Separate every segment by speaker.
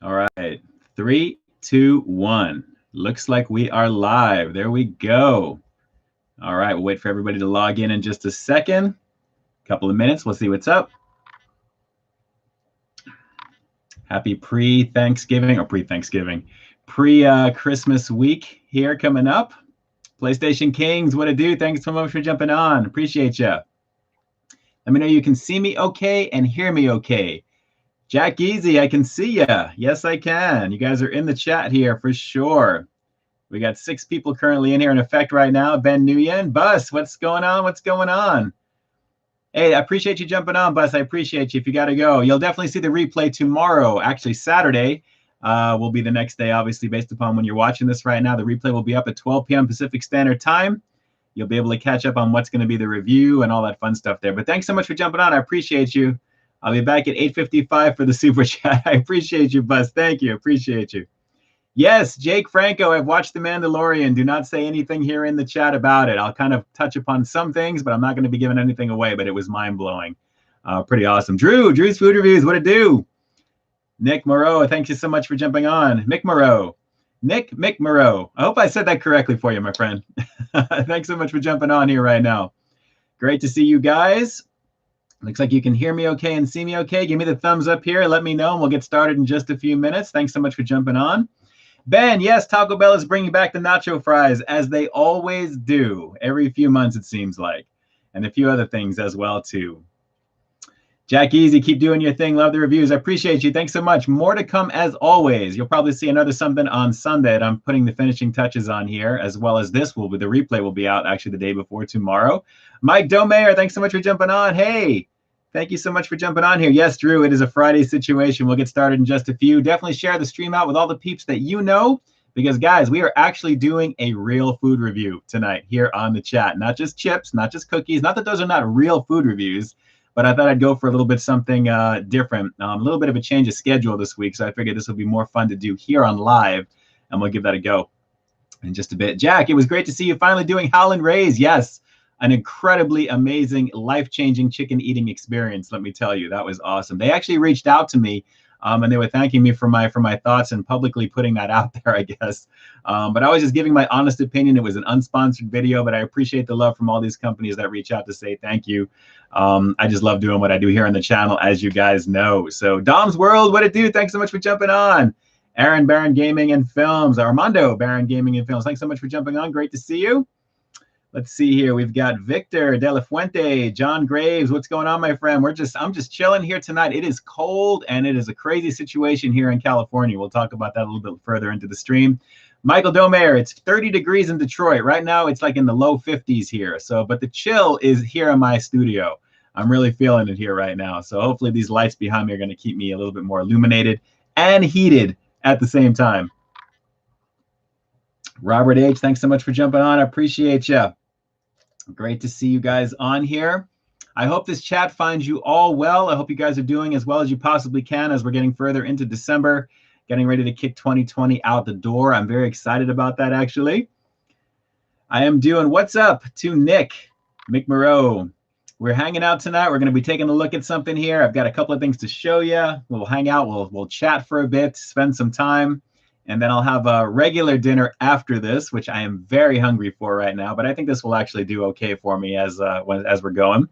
Speaker 1: All right. 3, 2, 1. Looks like we are live. There we go. All right. We'll wait for everybody to log in just a second. Couple of minutes. We'll see what's up. Happy pre-Thanksgiving or pre-Thanksgiving. Pre-Christmas week here coming up. PlayStation Kings, what it do? Thanks so much for jumping on. Appreciate you. Let me know you can see me okay and hear me okay. Jack Easy, I can see ya. Yes, I can. You guys are in the chat here for sure. We got 6 people currently in here in effect right now. Ben Nguyen, Bus, what's going on? What's going on? Hey, I appreciate you jumping on, Bus. I appreciate you. If you got to go, you'll definitely see the replay tomorrow. Actually, Saturday will be the next day, obviously, based upon when you're watching this right now. The replay will be up at 12 p.m. Pacific Standard Time. You'll be able to catch up on what's going to be the review and all that fun stuff there. But thanks so much for jumping on. I appreciate you. I'll be back at 8:55 for the super chat. I appreciate you, Buzz. Thank you. Appreciate you. Yes, Jake Franco, I've watched The Mandalorian. Do not say anything here in the chat about it. I'll kind of touch upon some things, but I'm not going to be giving anything away, but it was mind-blowing. Pretty awesome. Drew's Food Reviews, what it do? Nick Moreau, thank you so much for jumping on. Mick Moreau. I hope I said that correctly for you, my friend. Thanks so much for jumping on here right now. Great to see you guys. Looks like you can hear me okay and see me okay. Give me the thumbs up here. Let me know, and we'll get started in just a few minutes. Thanks so much for jumping on. Ben, yes, Taco Bell is bringing back the nacho fries, as they always do. Every few months, it seems like. And a few other things as well, too. Jack Easy, keep doing your thing. Love the reviews. I appreciate you. Thanks so much. More to come as always. You'll probably see another something on Sunday that I'm putting the finishing touches on here, as well as this will be, the replay will be out actually the day before tomorrow. Mike Domayer, thanks so much for jumping on. Hey, thank you so much for jumping on here. Yes, Drew, it is a Friday situation. We'll get started in just a few. Definitely share the stream out with all the peeps that you know, because guys, we are actually doing a real food review tonight here on the chat. Not just chips, not just cookies. Not that those are not real food reviews, but I thought I'd go for a little bit something different, a little bit of a change of schedule this week. So I figured this will be more fun to do here on live, and we'll give that a go in just a bit. Jack, it was great to see you finally doing Howlin' Rays. Yes, an incredibly amazing, life-changing chicken eating experience. Let me tell you, that was awesome. They actually reached out to me, and they were thanking me for my thoughts and publicly putting that out there, I guess. But I was just giving my honest opinion. It was an unsponsored video, but I appreciate the love from all these companies that reach out to say thank you. I just love doing what I do here on the channel, as you guys know. So Dom's World, what it do? Thanks so much for jumping on. Aaron Barron Gaming and Films, Armando Barron Gaming and Films. Thanks so much for jumping on. Great to see you. Let's see here. We've got Victor De La Fuente, John Graves. What's going on, my friend? I'm just chilling here tonight. It is cold and it is a crazy situation here in California. We'll talk about that a little bit further into the stream. Michael Domayer, it's 30 degrees in Detroit. Right now, it's like in the low 50s here. So, but the chill is here in my studio. I'm really feeling it here right now. So hopefully these lights behind me are going to keep me a little bit more illuminated and heated at the same time. Robert H., thanks so much for jumping on. I appreciate you. Great to see you guys on here. I hope this chat finds you all well. I hope you guys are doing as well as you possibly can as we're getting further into December, getting ready to kick 2020 out the door. I'm very excited about that, actually. I am doing what's up to Nick Moreau. We're hanging out tonight. We're going to be taking a look at something here. I've got a couple of things to show you. We'll hang out. We'll chat for a bit, spend some time. And then I'll have a regular dinner after this, which I am very hungry for right now. But I think this will actually do okay for me as we're going.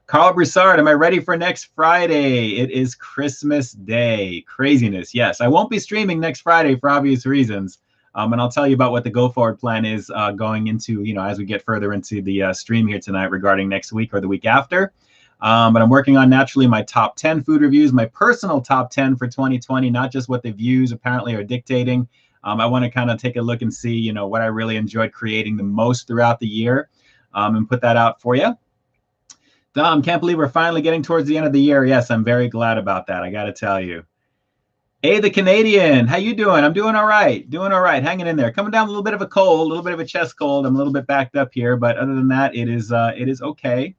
Speaker 1: Carl Broussard, am I ready for next Friday? It is Christmas Day. Craziness, yes. I won't be streaming next Friday for obvious reasons. And I'll tell you about what the go-forward plan is going into, as we get further into the stream here tonight regarding next week or the week after. But I'm working on, naturally, my top 10 food reviews, my personal top 10 for 2020, not just what the views apparently are dictating. I want to kind of take a look and see, what I really enjoyed creating the most throughout the year and put that out for you. Dom, can't believe we're finally getting towards the end of the year. Yes, I'm very glad about that. I got to tell you. Hey, the Canadian, how you doing? I'm doing all right. Hanging in there. Coming down a little bit of a cold, a little bit of a chest cold. I'm a little bit backed up here, but other than that, it is okay.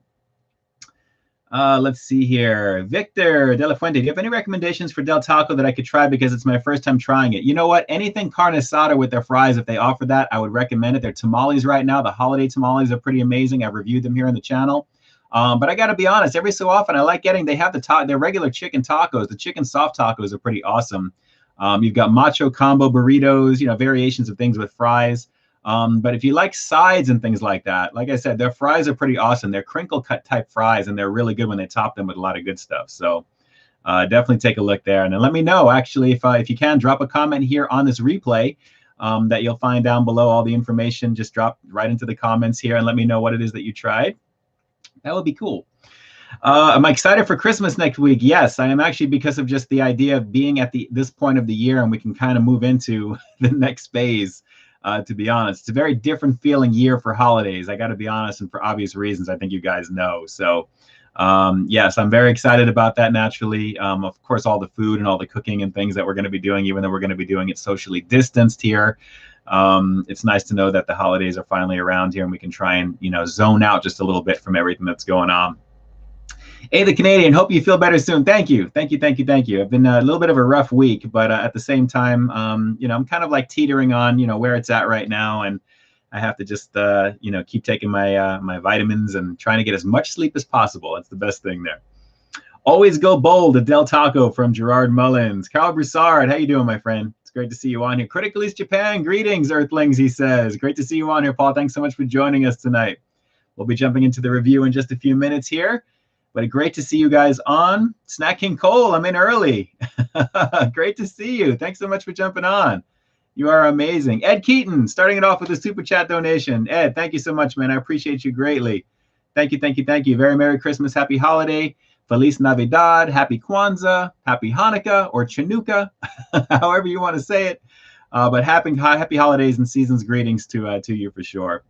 Speaker 1: Let's see here. Victor De La Fuente, do you have any recommendations for Del Taco that I could try because it's my first time trying it? You know what? Anything carne asada with their fries, if they offer that, I would recommend it. Their tamales right now, the holiday tamales are pretty amazing. I've reviewed them here on the channel. But I got to be honest, every so often I like getting, they have their regular chicken tacos. The chicken soft tacos are pretty awesome. You've got macho combo burritos, variations of things with fries. But if you like sides and things like that, like I said, their fries are pretty awesome. They're crinkle cut type fries, and they're really good when they top them with a lot of good stuff. So definitely take a look there. And then let me know, actually, if you can, drop a comment here on this replay that you'll find down below. All the information, just drop right into the comments here and let me know what it is that you tried. That would be cool. Am I excited for Christmas next week? Yes, I am actually, because of just the idea of being at this point of the year and we can kind of move into the next phase. To be honest, it's a very different feeling year for holidays. I got to be honest, and for obvious reasons, I think you guys know. So yes, I'm very excited about that naturally. Of course, all the food and all the cooking and things that we're going to be doing, even though we're going to be doing it socially distanced here. It's nice to know that the holidays are finally around here and we can try and, zone out just a little bit from everything that's going on. Hey, the Canadian, hope you feel better soon. Thank you. Thank you. Thank you. Thank you. I've been a little bit of a rough week, but at the same time, I'm kind of like teetering on, where it's at right now. And I have to just, keep taking my vitamins and trying to get as much sleep as possible. That's the best thing there. Always go bold, a Del Taco from Gerard Mullins. Carl Broussard, how you doing, my friend? It's great to see you on here. Critical East Japan, greetings, Earthlings, he says. Great to see you on here, Paul. Thanks so much for joining us tonight. We'll be jumping into the review in just a few minutes here. But great to see you guys on. Snack King Cole, I'm in early. Great to see you. Thanks so much for jumping on. You are amazing. Ed Keaton, starting it off with a super chat donation. Ed, thank you so much, man. I appreciate you greatly. Thank you, thank you, thank you. Very Merry Christmas, Happy Holiday, Feliz Navidad, Happy Kwanzaa, Happy Hanukkah, or Chanukah, however you want to say it. But happy holidays and seasons greetings to you for sure.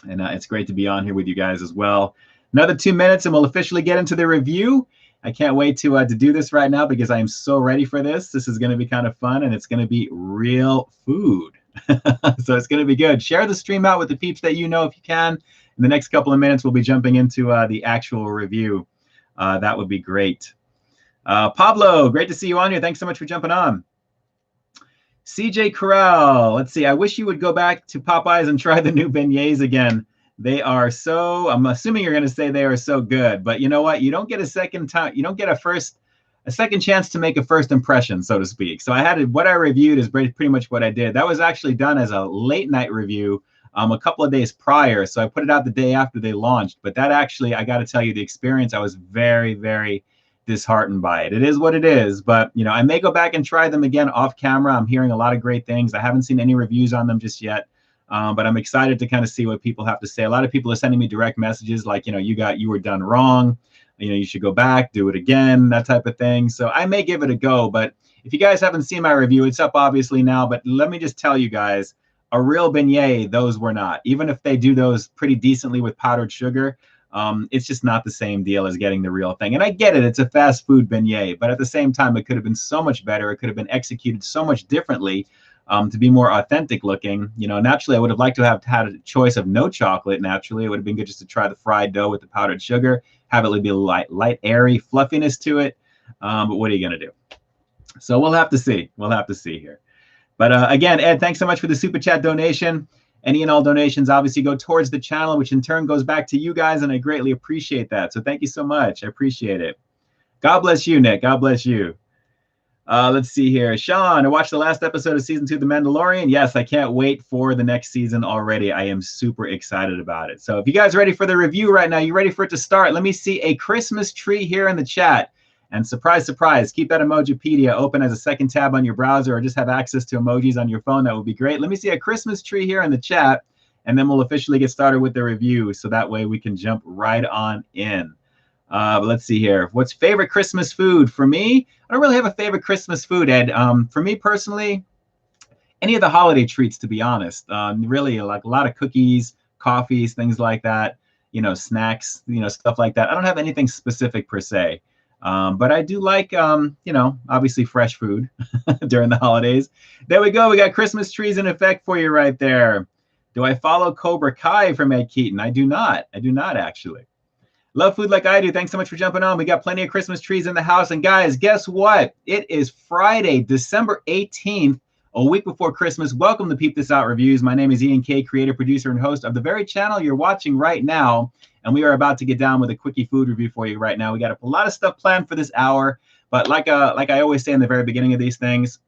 Speaker 1: And it's great to be on here with you guys as well. Another 2 minutes and we'll officially get into the review. I can't wait to do this right now because I am so ready for this. This is going to be kind of fun and it's going to be real food. So it's going to be good. Share the stream out with the peeps that you know if you can. In the next couple of minutes, we'll be jumping into the actual review. That would be great. Pablo, great to see you on here. Thanks so much for jumping on. CJ Corral, let's see. I wish you would go back to Popeyes and try the new beignets again. They are so, I'm assuming you're going to say they are so good, but you know what? You don't get a second time. You don't get a second chance to make a first impression, so to speak. So what I reviewed is pretty much what I did. That was actually done as a late night review a couple of days prior. So I put it out the day after they launched, but that actually, I got to tell you, the experience, I was very, very disheartened by it. It is what it is, but I may go back and try them again off camera. I'm hearing a lot of great things. I haven't seen any reviews on them just yet. But I'm excited to kind of see what people have to say. A lot of people are sending me direct messages like, you were done wrong. You should go back, do it again, that type of thing. So I may give it a go. But if you guys haven't seen my review, it's up obviously now. But let me just tell you guys, a real beignet, those were not. Even if they do those pretty decently with powdered sugar, it's just not the same deal as getting the real thing. And I get it. It's a fast food beignet. But at the same time, it could have been so much better. It could have been executed so much differently. To be more authentic looking. Naturally, I would have liked to have had a choice of no chocolate. Naturally, it would have been good just to try the fried dough with the powdered sugar, have it be light, airy fluffiness to it. But what are you going to do? So we'll have to see. We'll have to see here. But again, Ed, thanks so much for the super chat donation. Any and all donations obviously go towards the channel, which in turn goes back to you guys, and I greatly appreciate that. So thank you so much. I appreciate it. God bless you, Nick. God bless you. Let's see here. Sean, I watched the last episode of season 2 of The Mandalorian. Yes, I can't wait for the next season already. I am super excited about it. So if you guys are ready for the review right now, you ready for it to start? Let me see a Christmas tree here in the chat. And surprise, surprise, keep that Emojipedia open as a second tab on your browser or just have access to emojis on your phone. That would be great. Let me see a Christmas tree here in the chat, and then we'll officially get started with the review. So that way we can jump right on in. But let's see here. What's favorite Christmas food? For me, I don't really have a favorite Christmas food, Ed. For me personally, any of the holiday treats, to be honest. Really, like a lot of cookies, coffees, things like that. Snacks, stuff like that. I don't have anything specific per se. But I do like, obviously fresh food during the holidays. There we go. We got Christmas trees in effect for you right there. Do I follow Cobra Kai from Ed Keaton? I do not. I do not, actually. Love food like I do. Thanks so much for jumping on. We got plenty of Christmas trees in the house. And guys, guess what? It is Friday, December 18th, a week before Christmas. Welcome to Peep This Out Reviews. My name is Ian K, creator, producer, and host of the very channel you're watching right now. And we are about to get down with a quickie food review for you right now. We got a lot of stuff planned for this hour. But like I always say in the very beginning of these things,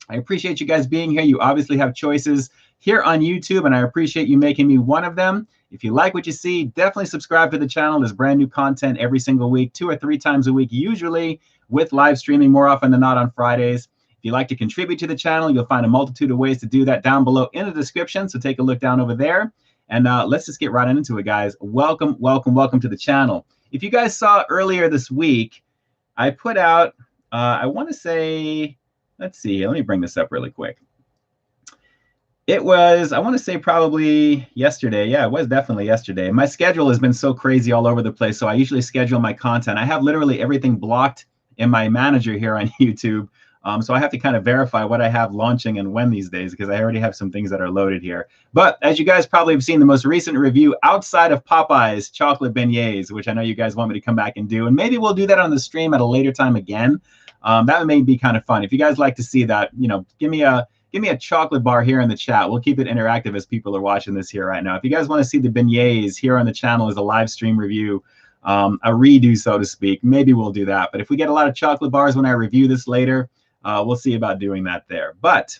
Speaker 1: I appreciate you guys being here. You obviously have choices here on YouTube, and I appreciate you making me one of them. If you like what you see, definitely subscribe to the channel. There's brand new content every single week, 2 or 3 times a week, usually with live streaming more often than not on Fridays. If you'd like to contribute to the channel, you'll find a multitude of ways to do that down below in the description. So take a look down over there. And let's just get right into it, guys. Welcome, welcome, welcome to the channel. If you guys saw earlier this week, I put out, I want to say, let's see, let me bring this up really quick. It was, I want to say probably yesterday. Yeah, it was definitely yesterday. My schedule has been so crazy all over the place, so I usually schedule my content. I have literally everything blocked in my manager here on YouTube. So I have to kind of verify what I have launching and when these days, because I already have some things that are loaded here. But as you guys probably have seen, the most recent review outside of Popeye's chocolate beignets, which I know you guys want me to come back and do, and maybe we'll do that on the stream at a later time again. That may be kind of fun. If you guys like to see that, you know, give me a chocolate bar here in the chat. We'll keep it interactive as people are watching this here right now. If you guys want to see the beignets here on the channel as a live stream review, a redo, so to speak, maybe we'll do that. But if we get a lot of chocolate bars when I review this later, we'll see about doing that there. But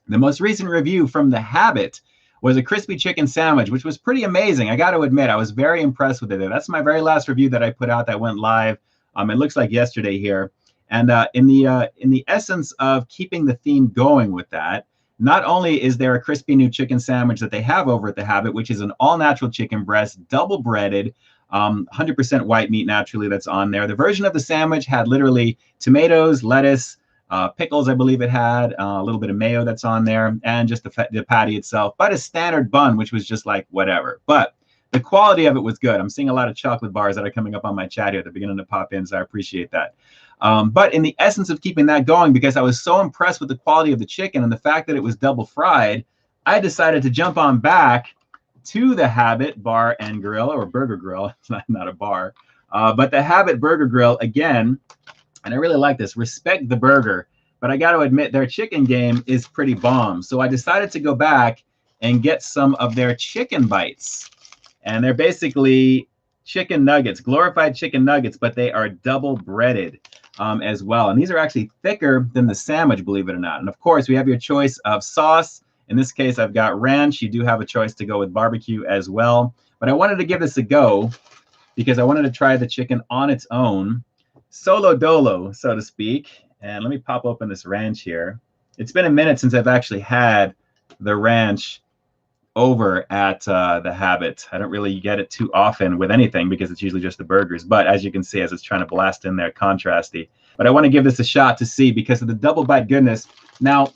Speaker 1: the most recent review from The Habit was a crispy chicken sandwich, which was pretty amazing. I got to admit, I was very impressed with it. That's my very last review that I put out that went live. It looks like yesterday here. And in the essence of keeping the theme going with that, not only is there a crispy new chicken sandwich that they have over at The Habit, which is an all-natural chicken breast, double breaded, 100% white meat naturally that's on there. The version of the sandwich had literally tomatoes, lettuce, pickles, I believe it had, a little bit of mayo that's on there, and just the patty itself, but a standard bun, which was just like whatever. But the quality of it was good. I'm seeing a lot of chocolate bars that are coming up on my chat here. They're beginning to pop in, so I appreciate that. But in the essence of keeping that going, because I was so impressed with the quality of the chicken and the fact that it was double fried, I decided to jump on back to The Habit Bar and Grill, or Burger Grill. It's not a bar, but The Habit Burger Grill again. And I really like this. Respect the burger. But I got to admit, their chicken game is pretty bomb. So I decided to go back and get some of their chicken bites. And they're basically chicken nuggets, glorified chicken nuggets, but they are double breaded as well. And these are actually thicker than the sandwich, believe it or not. And of course, we have your choice of sauce. In this case, I've got ranch. You do have a choice to go with barbecue as well. But I wanted to give this a go because I wanted to try the chicken on its own, solo dolo, so to speak. And let me pop open this ranch here. It's been a minute since I've actually had the ranch over at The Habit. I don't really get it too often with anything because it's usually just the burgers. But as you can see, as it's trying to blast in there, contrasty. But I want to give this a shot to see because of the double bite goodness. Now,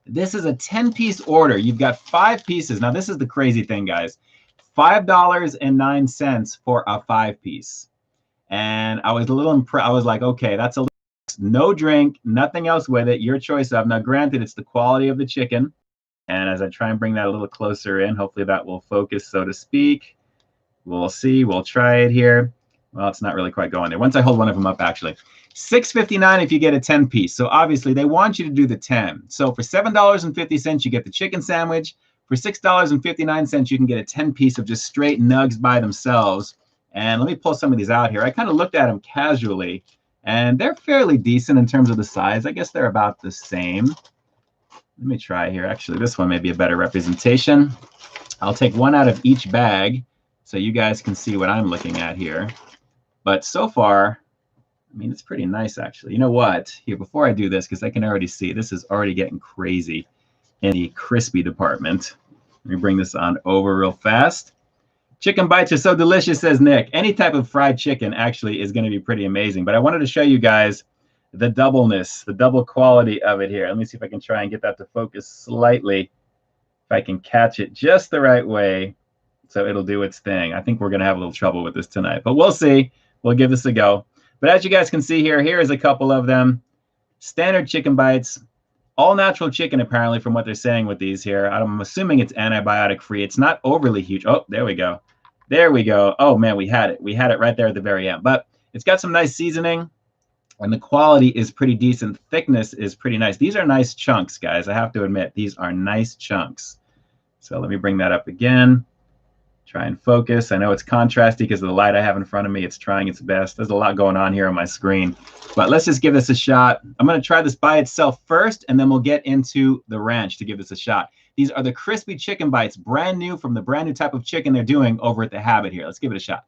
Speaker 1: this is a 10-piece order. You've got 5 pieces. Now, this is the crazy thing, guys. $5.09 for a 5-piece. And I was a little impressed. I was like, okay, that's a little, no drink, nothing else with it. Your choice of. Now, granted, it's the quality of the chicken. And as I try and bring that a little closer in, hopefully that will focus, so to speak. We'll see. We'll try it here. Well, it's not really quite going there. Once I hold one of them up, actually. $6.59 if you get a 10-piece. So obviously, they want you to do the 10. So for $7.50, you get the chicken sandwich. For $6.59, you can get a 10-piece of just straight nugs by themselves. And let me pull some of these out here. I kind of looked at them casually, and they're fairly decent in terms of the size. I guess they're about the same. Let me try here. Actually, this one may be a better representation. I'll take one out of each bag so you guys can see what I'm looking at here. But so far, I mean, it's pretty nice, actually. You know what? Here, before I do this, because I can already see this is already getting crazy in the crispy department. Let me bring this on over real fast. Chicken bites are so delicious, says Nick. Any type of fried chicken actually is going to be pretty amazing. But I wanted to show you guys the doubleness, the double quality of it here. Let me see if I can try and get that to focus slightly. If I can catch it just the right way so it'll do its thing. I think we're going to have a little trouble with this tonight, but we'll see. We'll give this a go. But as you guys can see here, here is a couple of them. Standard chicken bites. All natural chicken, apparently, from what they're saying with these here. I'm assuming it's antibiotic free. It's not overly huge. Oh, there we go. There we go. Oh, man, we had it. We had it right there at the very end. But it's got some nice seasoning. And the quality is pretty decent. Thickness is pretty nice. These are nice chunks, guys. I have to admit, these are nice chunks. So let me bring that up again. Try and focus. I know it's contrasty because of the light I have in front of me. It's trying its best. There's a lot going on here on my screen. But let's just give this a shot. I'm going to try this by itself first, and then we'll get into the ranch to give this a shot. These are the crispy chicken bites, brand new from the brand new type of chicken they're doing over at The Habit here. Let's give it a shot.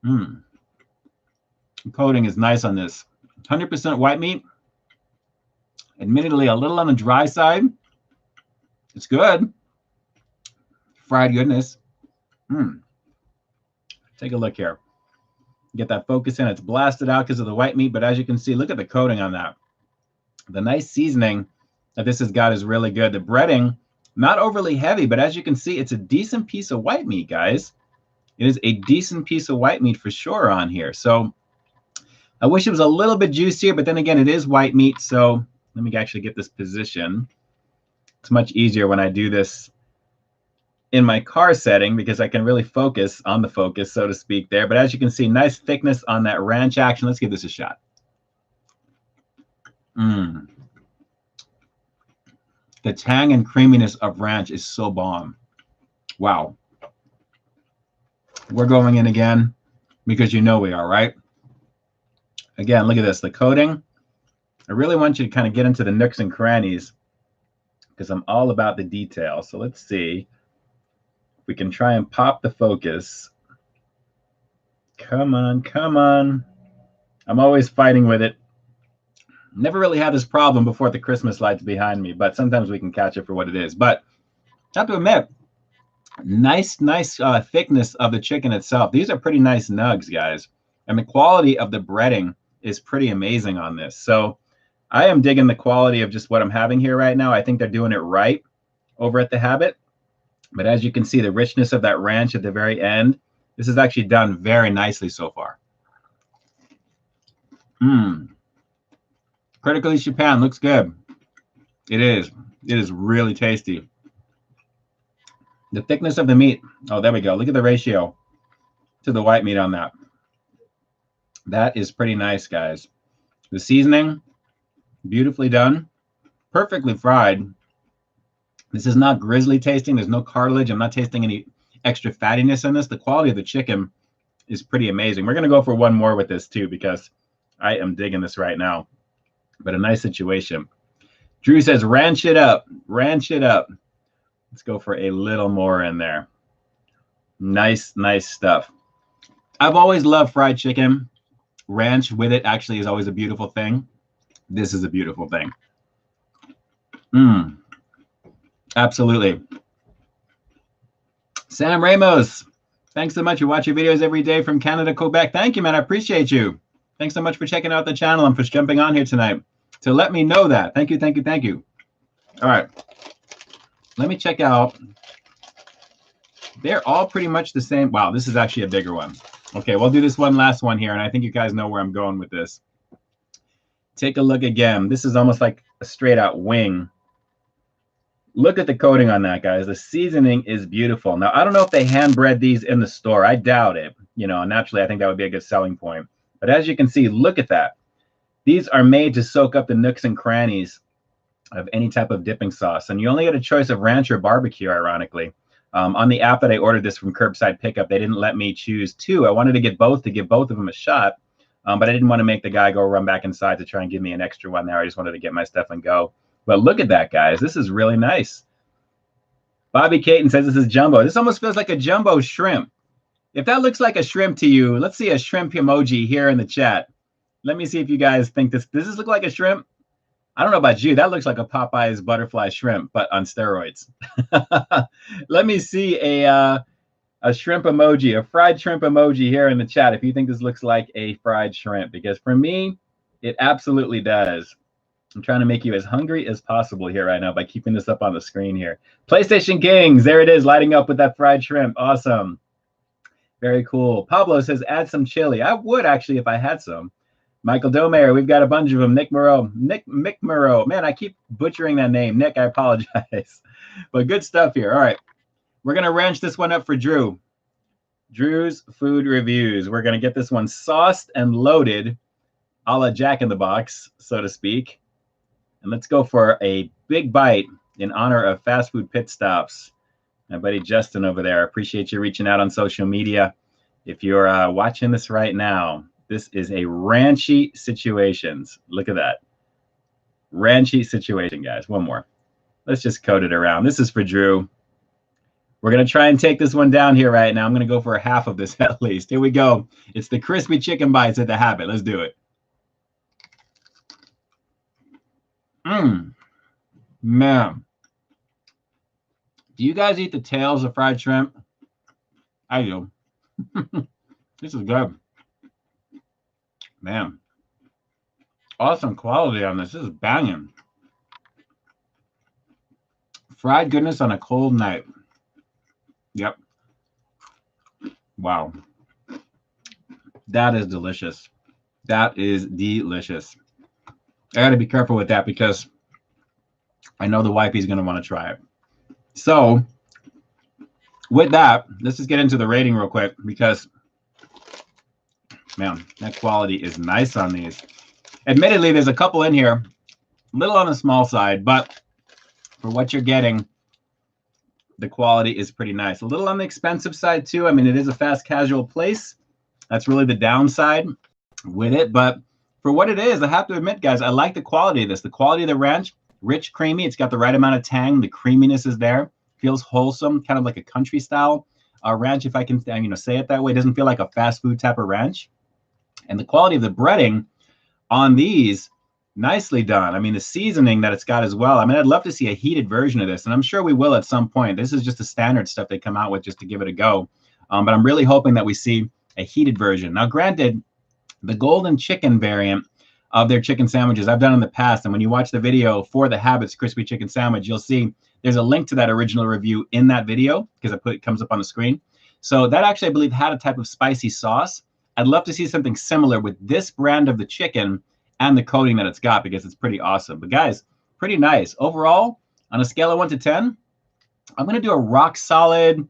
Speaker 1: The coating is nice on this. 100% white meat. Admittedly, a little on the dry side. It's good. Fried goodness. Take a look here. Get that focus in. It's blasted out because of the white meat, but as you can see, look at the coating on that. The nice seasoning that this has got is really good. The breading, not overly heavy, but as you can see, it's a decent piece of white meat, guys. It is a decent piece of white meat for sure on here. So I wish it was a little bit juicier, but then again, it is white meat. So let me actually get this position. It's much easier when I do this in my car setting because I can really focus on the focus, so to speak, there. But as you can see, nice thickness on that ranch action. Let's give this a shot. The tang and creaminess of ranch is so bomb. Wow. We're going in again because you know we are, right? Again, look at this, the coating. I really want you to kind of get into the nooks and crannies because I'm all about the detail. So let's see if we can try and pop the focus. Come on, come on. I'm always fighting with it. Never really had this problem before the Christmas lights behind me, but sometimes we can catch it for what it is. But I have to admit, nice thickness of the chicken itself. These are pretty nice nugs, guys. And the quality of the breading is pretty amazing on this. So I am digging the quality of just what I'm having here right now. I think they're doing it right over at The Habit. But as you can see, the richness of that ranch at the very end, this is actually done very nicely so far. Critically Japan looks good. It is. It is really tasty. The thickness of the meat. Oh, there we go. Look at the ratio to the white meat on that. That is pretty nice, guys. The seasoning, beautifully done. Perfectly fried. This is not grizzly tasting. There's no cartilage. I'm not tasting any extra fattiness in this. The quality of the chicken is pretty amazing. We're going to go for one more with this too because I am digging this right now. But a nice situation. Drew says, ranch it up. Ranch it up. Let's go for a little more in there. Nice, nice stuff. I've always loved fried chicken. Ranch with it actually is always a beautiful thing. This is a beautiful thing. Absolutely. Sam Ramos, thanks so much. You watch your videos every day from Canada, Quebec. Thank you, man. I appreciate you. Thanks so much for checking out the channel and for jumping on here tonight to let me know that. Thank you, thank you, thank you. All right. Let me check out. They're all pretty much the same. Wow, this is actually a bigger one. Okay, we'll do this one last one here, and I think you guys know where I'm going with this. Take a look again. This is almost like a straight out wing. Look at the coating on that, guys. The seasoning is beautiful. Now, I don't know if they hand bread these in the store. I doubt it. You know, naturally, I think that would be a good selling point. But as you can see, look at that. These are made to soak up the nooks and crannies of any type of dipping sauce. And you only get a choice of ranch or barbecue, ironically. On the app that I ordered this from Curbside Pickup, they didn't let me choose two. I wanted to get both to give both of them a shot, but I didn't want to make the guy go run back inside to try and give me an extra one there. I just wanted to get my stuff and go. But look at that, guys. This is really nice. Bobby Caton says this is jumbo. This almost feels like a jumbo shrimp. If that looks like a shrimp to you, let's see a shrimp emoji here in the chat. Let me see if you guys think this. Does this look like a shrimp? I don't know about you. That looks like a Popeye's butterfly shrimp, but on steroids. Let me see a shrimp emoji, a fried shrimp emoji here in the chat if you think this looks like a fried shrimp, because for me, it absolutely does. I'm trying to make you as hungry as possible here right now by keeping this up on the screen here. PlayStation Kings, there it is, lighting up with that fried shrimp. Awesome. Very cool. Pablo says, add some chili. I would actually if I had some. Michael Domayer, we've got a bunch of them. Nick Mick Moreau. Man, I keep butchering that name. Nick, I apologize. But good stuff here. All right. We're going to ranch this one up for Drew. Drew's Food Reviews. We're going to get this one sauced and loaded a la Jack in the Box, so to speak. And let's go for a big bite in honor of Fast Food Pit Stops My buddy Justin over there. I appreciate you reaching out on social media. If you're watching this right now, this is a Ranchy Situations. Look at that. Ranchy Situation, guys. One more. Let's just code it around. This is for Drew. We're going to try and take this one down here right now. I'm going to go for a half of this at least. Here we go. It's the crispy chicken bites at the Habit. Let's do it. Man. Do you guys eat the tails of fried shrimp? I do. This is good. Man. Awesome quality on this. This is banging. Fried goodness on a cold night. Yep. Wow. That is delicious. That is delicious. I got to be careful with that because I know the wifey's going to want to try it. So with that, let's just get into the rating real quick because, man, that quality is nice on these. Admittedly, there's a couple in here, a little on the small side, but for what you're getting, the quality is pretty nice. A little on the expensive side too. I mean, it is a fast casual place. That's really the downside with it. But for what it is, I have to admit, guys, I like the quality of this. The quality of the ranch, rich, creamy. It's got the right amount of tang. The creaminess is there. Feels wholesome, kind of like a country style ranch, if I can say it that way. It doesn't feel like a fast food type of ranch. And the quality of the breading on these, nicely done. I mean, the seasoning that it's got as well. I mean, I'd love to see a heated version of this, and I'm sure we will at some point. This is just the standard stuff they come out with just to give it a go. But I'm really hoping that we see a heated version. Now, granted, the golden chicken variant of their chicken sandwiches I've done in the past, and when you watch the video for the Habits crispy chicken sandwich, you'll see there's a link to that original review in that video because it comes up on the screen. So that actually, I believe, had a type of spicy sauce. I'd love to see something similar with this brand of the chicken and the coating that it's got because it's pretty awesome. But guys, pretty nice. Overall, on a scale of 1 to 10, I'm going to do a rock solid.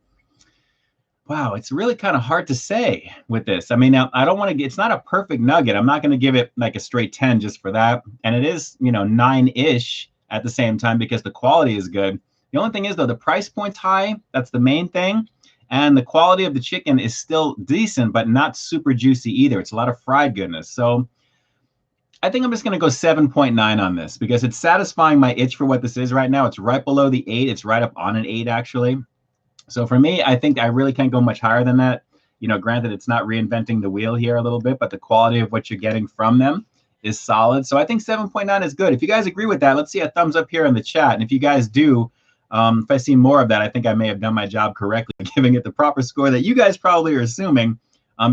Speaker 1: Wow, it's really kind of hard to say with this. I mean, now I don't want to, it's not a perfect nugget. I'm not going to give it like a straight 10 just for that. And it is, 9-ish at the same time because the quality is good. The only thing is, though, the price point's high. That's the main thing. And the quality of the chicken is still decent, but not super juicy either. It's a lot of fried goodness. So I think I'm just going to go 7.9 on this because it's satisfying my itch for what this is right now. It's right below the 8. It's right up on an 8, actually. So for me, I think I really can't go much higher than that. Granted, it's not reinventing the wheel here a little bit, but the quality of what you're getting from them is solid. So I think 7.9 is good. If you guys agree with that, let's see a thumbs up here in the chat. And if you guys do, if I see more of that, I think I may have done my job correctly, giving it the proper score that you guys probably are assuming,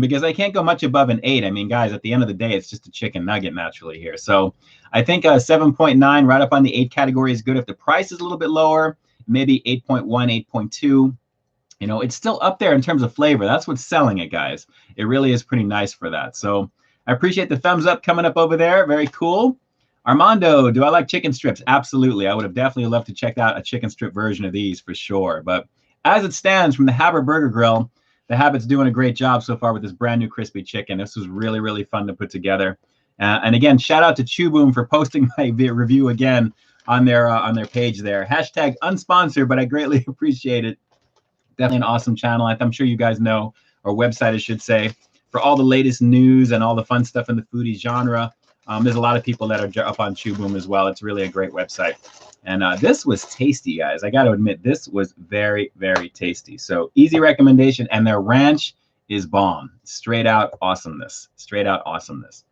Speaker 1: because I can't go much above an 8. I mean, guys, at the end of the day, it's just a chicken nugget naturally here. So I think 7.9 right up on the 8 category is good. If the price is a little bit lower, maybe 8.1, 8.2. It's still up there in terms of flavor. That's what's selling it, guys. It really is pretty nice for that. So I appreciate the thumbs up coming up over there. Very cool. Armando, do I like chicken strips? Absolutely. I would have definitely loved to check out a chicken strip version of these for sure. But as it stands from the Habit Burger Grill, the Habit's doing a great job so far with this brand new crispy chicken. This was really, really fun to put together. And again, shout out to Chew Boom for posting my review again on their page there. Hashtag unsponsored, but I greatly appreciate it. Definitely an awesome channel. I'm sure you guys know, or website, I should say, for all the latest news and all the fun stuff in the foodie genre. There's a lot of people that are up on Chew Boom as well. It's really a great website. And this was tasty, guys. I got to admit, this was very, very tasty. So easy recommendation. And their ranch is bomb. Straight out awesomeness. Straight out awesomeness.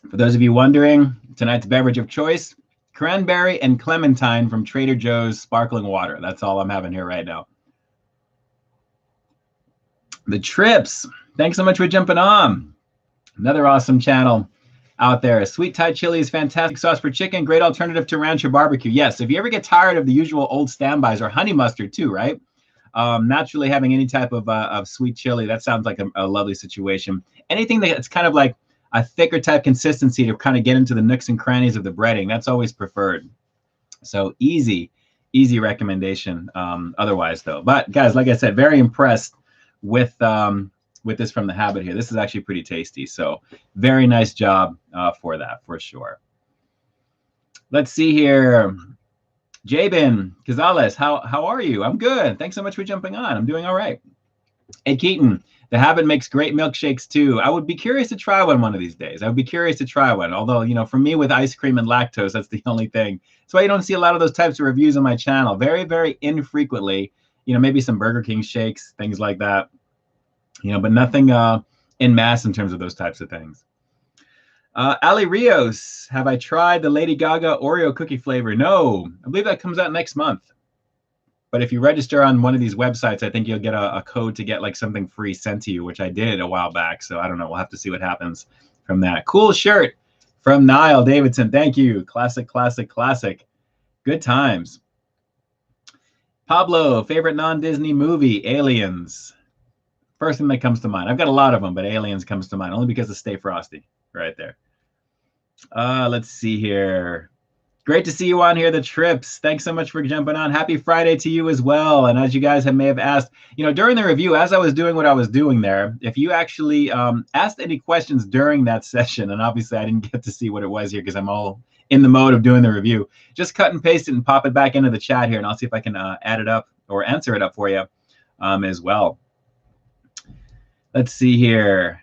Speaker 1: For those of you wondering, tonight's beverage of choice, cranberry and clementine from Trader Joe's sparkling water. That's all I'm having here right now. The Trips. Thanks so much for jumping on. Another awesome channel out there. Sweet Thai chili is fantastic sauce for chicken. Great alternative to ranch or barbecue. Yes, if you ever get tired of the usual old standbys, or honey mustard too, right? Naturally having any type of sweet chili, that sounds like a lovely situation. Anything that's kind of like a thicker type consistency to kind of get into the nooks and crannies of the breading, that's always preferred. So easy recommendation otherwise though. But guys, like I said, very impressed with this from the Habit here. This is actually pretty tasty. So very nice job for that, for sure. Let's see here. Jabin Cazales, how are you? I'm good. Thanks so much for jumping on. I'm doing all right. Ed Keaton, The Habit makes great milkshakes too. I would be curious to try one of these days. I would be curious to try one. Although, for me with ice cream and lactose, that's the only thing. That's why you don't see a lot of those types of reviews on my channel. Very, very infrequently. Maybe some Burger King shakes, things like that. But nothing in mass in terms of those types of things. Ali Rios, have I tried the Lady Gaga Oreo cookie flavor? No, I believe that comes out next month. But if you register on one of these websites, I think you'll get a code to get like something free sent to you, which I did a while back. So I don't know. We'll have to see what happens from that. Cool shirt from Niall Davidson. Thank you. Classic, classic, classic. Good times. Pablo, favorite non-Disney movie? Aliens. First thing that comes to mind. I've got a lot of them, but Aliens comes to mind only because of Stay Frosty right there. Let's see here. Great to see you on here, The Trips. Thanks so much for jumping on. Happy Friday to you as well. And as you guys may have asked, during the review, as I was doing what I was doing there, if you actually asked any questions during that session, and obviously I didn't get to see what it was here because I'm all in the mode of doing the review, just cut and paste it and pop it back into the chat here, and I'll see if I can add it up or answer it up for you as well. Let's see here.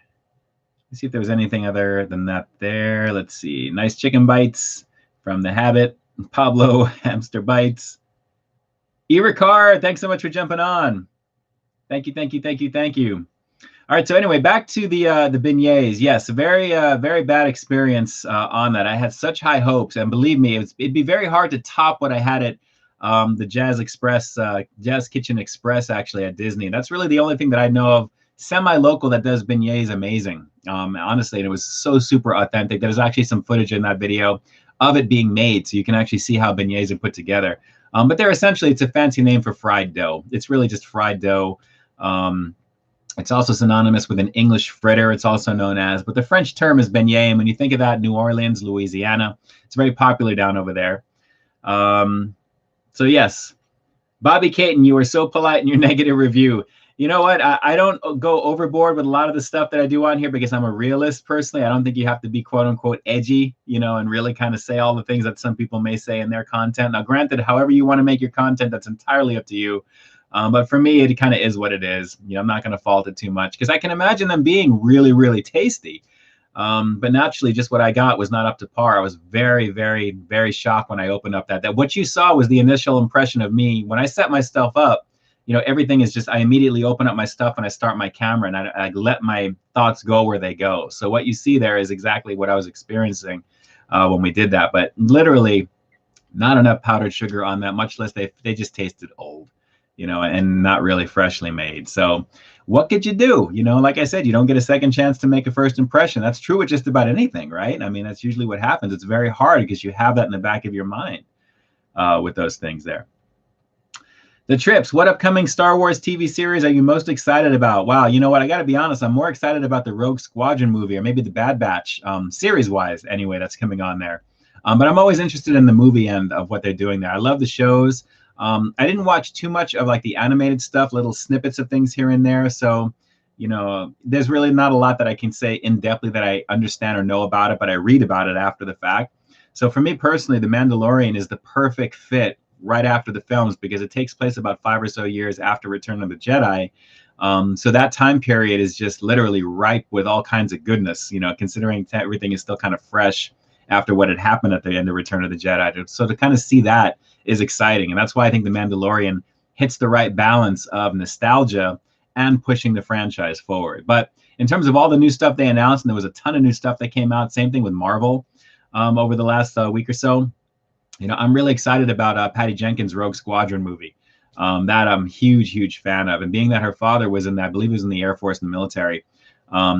Speaker 1: Let's see if there was anything other than that there. Let's see. Nice chicken bites from The Habit. Pablo, hamster bites. Ericard, thanks so much for jumping on. Thank you, thank you, thank you, thank you. All right, so anyway, back to the beignets. Yes, very bad experience on that. I had such high hopes, and believe me, it'd be very hard to top what I had at the Jazz Kitchen Express, actually, at Disney. That's really the only thing that I know of semi-local that does beignets amazing, honestly, and it was so super authentic. There's actually some footage in that video of it being made, so you can actually see how beignets are put together. But they're essentially, it's a fancy name for fried dough. It's really just fried dough. It's also synonymous with an English fritter, it's also known as, but the French term is beignet, and when you think of that, New Orleans, Louisiana, it's very popular down over there. So yes, Bobby Caton, you were so polite in your negative review. You know what? I don't go overboard with a lot of the stuff that I do on here because I'm a realist personally. I don't think you have to be quote unquote edgy, and really kind of say all the things that some people may say in their content. Now, granted, however you want to make your content, that's entirely up to you. But for me, it kind of is what it is. I'm not going to fault it too much because I can imagine them being really, really tasty. But naturally, just what I got was not up to par. I was very, very, very shocked when I opened up that what you saw was the initial impression of me. When I set my stuff up, everything is just, I immediately open up my stuff and I start my camera and I let my thoughts go where they go. So what you see there is exactly what I was experiencing when we did that. But literally not enough powdered sugar on that, much less they just tasted old, and not really freshly made. So what could you do? Like I said, you don't get a second chance to make a first impression. That's true with just about anything, right? I mean, that's usually what happens. It's very hard because you have that in the back of your mind with those things there. The Trips, what upcoming Star Wars TV series are you most excited about? Wow, you know what? I got to be honest. I'm more excited about the Rogue Squadron movie, or maybe the Bad Batch, series-wise, anyway, that's coming on there. But I'm always interested in the movie end of what they're doing there. I love the shows. I didn't watch too much of like the animated stuff, little snippets of things here and there. So, there's really not a lot that I can say in-depthly that I understand or know about it, but I read about it after the fact. So for me personally, The Mandalorian is the perfect fit right after the films because it takes place about 5 or so years after Return of the Jedi. So that time period is just literally ripe with all kinds of goodness, considering everything is still kind of fresh after what had happened at the end of Return of the Jedi. So to kind of see that is exciting. And that's why I think The Mandalorian hits the right balance of nostalgia and pushing the franchise forward. But in terms of all the new stuff they announced, and there was a ton of new stuff that came out, same thing with Marvel over the last week or so. I'm really excited about Patty Jenkins' Rogue Squadron movie. That I'm huge fan of. And being that her father was I believe he was in the Air Force and the military,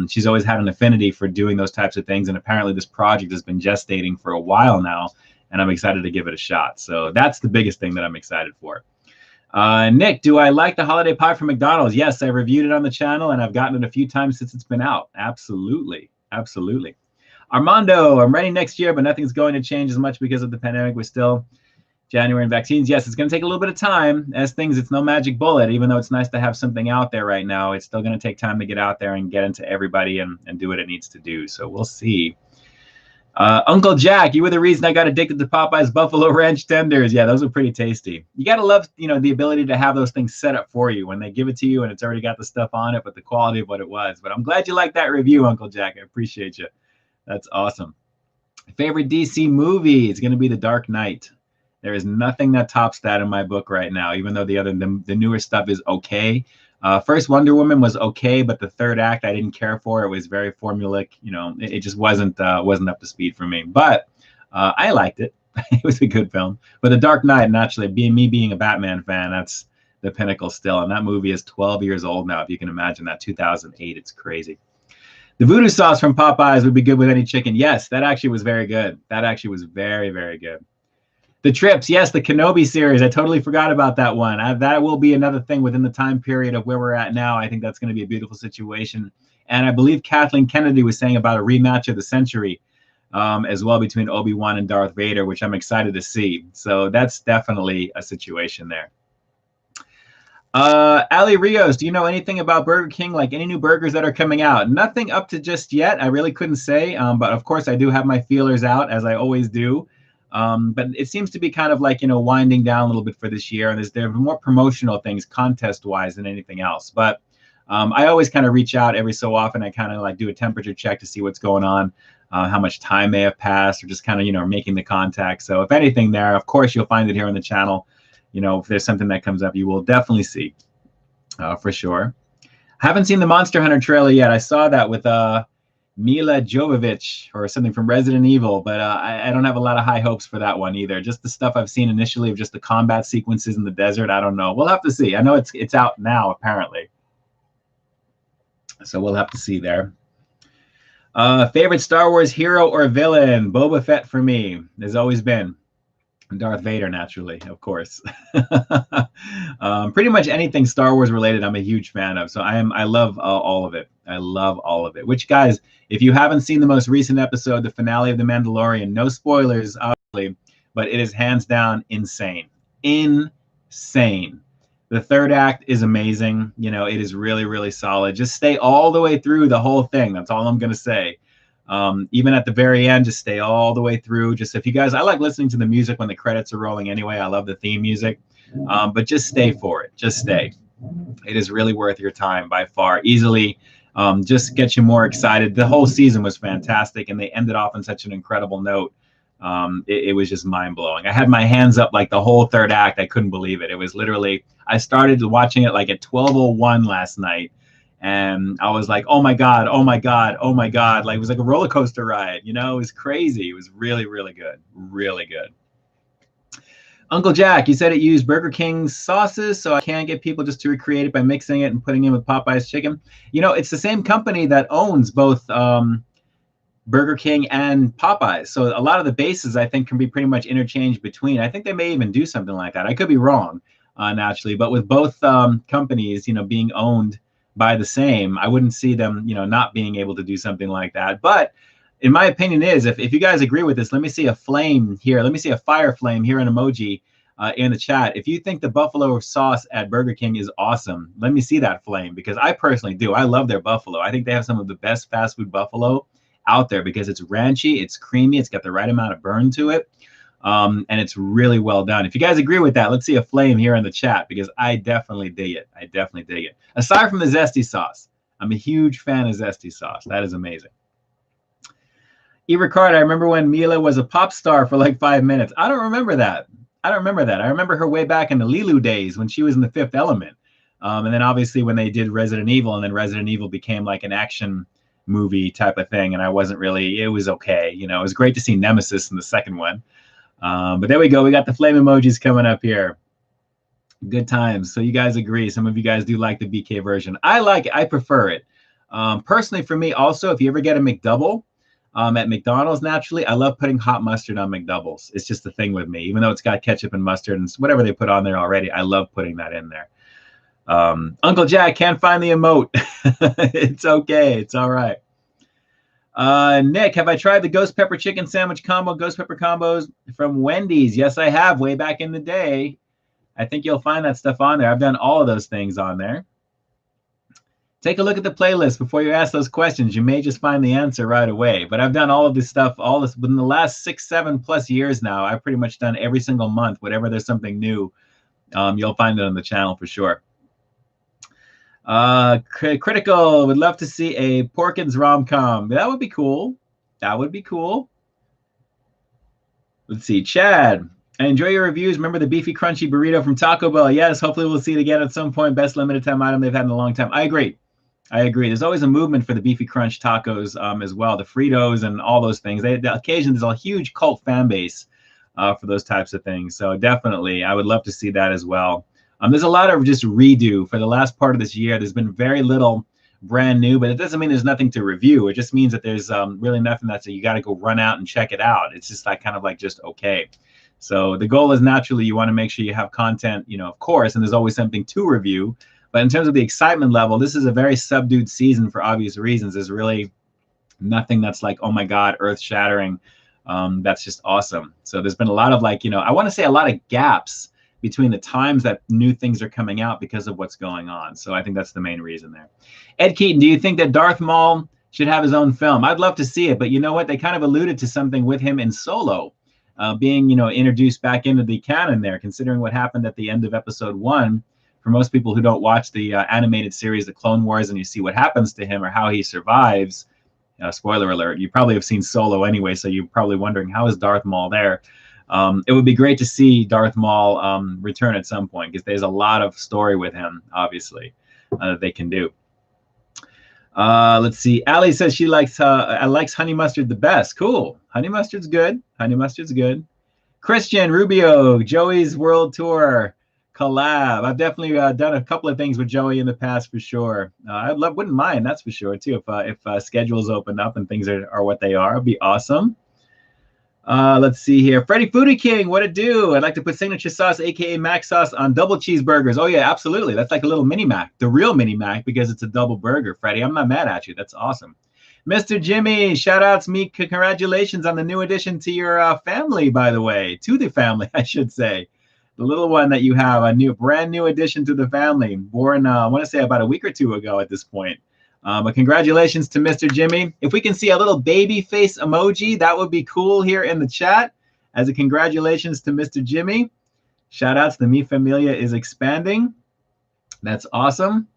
Speaker 1: she's always had an affinity for doing those types of things. And apparently this project has been gestating for a while now, and I'm excited to give it a shot. So that's the biggest thing that I'm excited for. Nick, do I like the holiday pie from McDonald's? Yes, I reviewed it on the channel, and I've gotten it a few times since it's been out. Absolutely. Armando, I'm ready next year, but nothing's going to change as much because of the pandemic. We're still January and vaccines. Yes, it's going to take a little bit of time. As things, it's no magic bullet. Even though it's nice to have something out there right now, it's still going to take time to get out there and get into everybody and do what it needs to do. So we'll see. Uncle Jack, you were the reason I got addicted to Popeye's Buffalo Ranch tenders. Yeah, those are pretty tasty. You gotta love, the ability to have those things set up for you when they give it to you and it's already got the stuff on it, but the quality of what it was. But I'm glad you liked that review, Uncle Jack. I appreciate you. That's awesome. Favorite DC movie is going to be The Dark Knight. There is nothing that tops that in my book right now, even though the newer stuff is okay. First Wonder Woman was okay, but the third act I didn't care for. It was very formulaic. It just wasn't up to speed for me. But I liked it. It was a good film. But The Dark Knight, naturally, being a Batman fan, that's the pinnacle still. And that movie is 12 years old now, if you can imagine that. 2008. It's crazy. The voodoo sauce from Popeyes would be good with any chicken. Yes, that actually was very good. That actually was very, very good. The trips, yes, the Kenobi series. I totally forgot about that one. That will be another thing within the time period of where we're at now. I think that's going to be a beautiful situation. And I believe Kathleen Kennedy was saying about a rematch of the century as well between Obi-Wan and Darth Vader, which I'm excited to see. So that's definitely a situation there. Ali Rios, do you know anything about Burger King? Like any new burgers that are coming out? Nothing up to just yet. I really couldn't say. But of course, I do have my feelers out, as I always do. But it seems to be kind of like, winding down a little bit for this year. And there are more promotional things contest-wise than anything else. But I always kind of reach out every so often. I kind of like do a temperature check to see what's going on, how much time may have passed, or just kind of, making the contact. So if anything there, of course, you'll find it here on the channel. If there's something that comes up, you will definitely see for sure. Haven't seen the Monster Hunter trailer yet. I saw that with Mila Jovovich or something from Resident Evil, but I don't have a lot of high hopes for that one either. Just the stuff I've seen initially of just the combat sequences in the desert. I don't know. We'll have to see. I know it's out now, apparently. So we'll have to see there. Favorite Star Wars hero or villain? Boba Fett for me. There's always been. Darth Vader, naturally, of course. Pretty much anything Star Wars related, I'm a huge fan of. So I love all of it. I love all of it. Which, guys, if you haven't seen the most recent episode, the finale of The Mandalorian, no spoilers, obviously, but it is hands down insane. Insane. The third act is amazing. It is really, really solid. Just stay all the way through the whole thing. That's all I'm going to say. Even at the very end, just stay all the way through. Just if you guys, I like listening to the music when the credits are rolling anyway. I love the theme music, but just stay for it. Just stay. It is really worth your time by far. Easily just get you more excited. The whole season was fantastic, and they ended off on such an incredible note. It was just mind-blowing. I had my hands up like the whole third act. I couldn't believe it. It was literally, I started watching it like at 12:01 last night. And I was like, oh my God, oh my God, oh my God. Like, it was like a roller coaster ride, it was crazy. It was really, really good. Really good. Uncle Jack, you said it used Burger King sauces, so I can't get people just to recreate it by mixing it and putting it with Popeye's chicken. It's the same company that owns both Burger King and Popeyes. So a lot of the bases, I think, can be pretty much interchanged between. I think they may even do something like that. I could be wrong, naturally. But with both companies, being owned by the same, I wouldn't see them, not being able to do something like that. But in my opinion is, if you guys agree with this, let me see a flame here. Let me see a fire flame here, an emoji in the chat. If you think the buffalo sauce at Burger King is awesome, let me see that flame, because I personally do. I love their buffalo. I think they have some of the best fast food buffalo out there because it's ranchy, it's creamy, it's got the right amount of burn to it. And it's really well done. If you guys agree with that, let's see a flame here in the chat, because I definitely dig it. I definitely dig it. Aside from the zesty sauce, I'm a huge fan of zesty sauce. That is amazing. E. Ricard, I remember when Mila was a pop star for like 5 minutes. I don't remember that. I remember her way back in the Lilu days when she was in The Fifth Element. And then obviously when they did Resident Evil, and then Resident Evil became like an action movie type of thing. And I wasn't really, it was okay. It was great to see Nemesis in the second one. But there we go. We got the flame emojis coming up here. Good times. So you guys agree. Some of you guys do like the BK version. I like it. I prefer it. Personally, for me also, if you ever get a McDouble at McDonald's, naturally, I love putting hot mustard on McDoubles. It's just the thing with me. Even though it's got ketchup and mustard and whatever they put on there already, I love putting that in there. Uncle Jack, can't find the emote. It's okay. It's all right. Nick, have I tried the ghost pepper chicken sandwich combo, ghost pepper combos from Wendy's? Yes, I have, way back in the day. I think you'll find that stuff on there. I've done all of those things on there. Take a look at the playlist before you ask those questions. You may just find the answer right away. But I've done all of this stuff, all this within the last 6, 7+ years now. I've pretty much done every single month. Whenever there's something new, you'll find it on the channel for sure. Critical would love to see a Porkins rom-com. That would be cool. That would be cool. Let's see. Chad, I enjoy your reviews. Remember the beefy, crunchy burrito from Taco Bell? Yes, hopefully we'll see it again at some point. Best limited time item they've had in a long time. I agree. There's always a movement for the beefy crunch tacos as well. The Fritos and all those things. Occasionally, there's a huge cult fan base for those types of things. So definitely, I would love to see that as well. There's a lot of just redo for the last part of this year. There's been very little brand new, but it doesn't mean there's nothing to review. It just means that there's really nothing that's you got to go run out and check it out. It's just like kind of like just okay. So the goal is naturally you want to make sure you have content, of course, and there's always something to review. But in terms of the excitement level, this is a very subdued season for obvious reasons. There's really nothing that's like, oh my God, earth shattering. That's just awesome. So there's been a lot of I want to say a lot of gaps between the times that new things are coming out because of what's going on. So I think that's the main reason there. Ed Keaton, do you think that Darth Maul should have his own film? I'd love to see it, but you know what? They kind of alluded to something with him in Solo being, introduced back into the canon there, considering what happened at the end of episode 1. For most people who don't watch the animated series, The Clone Wars, and you see what happens to him or how he survives, spoiler alert, you probably have seen Solo anyway, so you're probably wondering, how is Darth Maul there? It would be great to see Darth Maul return at some point, because there's a lot of story with him, obviously, that they can do. Let's see. Allie says she likes honey mustard the best. Cool. Honey mustard's good. Honey mustard's good. Christian Rubio, Joey's World Tour collab. I've definitely done a couple of things with Joey in the past for sure. Wouldn't mind, that's for sure too. If schedules open up and things are what they are, it'd be awesome. Let's see here. Freddy Foodie King, what it do? I'd like to put signature sauce, aka Mac sauce, on double cheeseburgers. Oh yeah, absolutely. That's like a little mini Mac, the real mini Mac, because it's a double burger. Freddie, I'm not mad at you. That's awesome. Mr. Jimmy, shout outs, me. Congratulations on the new addition to your family, by the way. To the family, I should say. The little one that you have, a brand new addition to the family, born, I want to say about a week or two ago at this point. But congratulations to Mr. Jimmy. If we can see a little baby face emoji, that would be cool here in the chat. As a congratulations to Mr. Jimmy. Shout outs, the Mi Familia is expanding. That's awesome.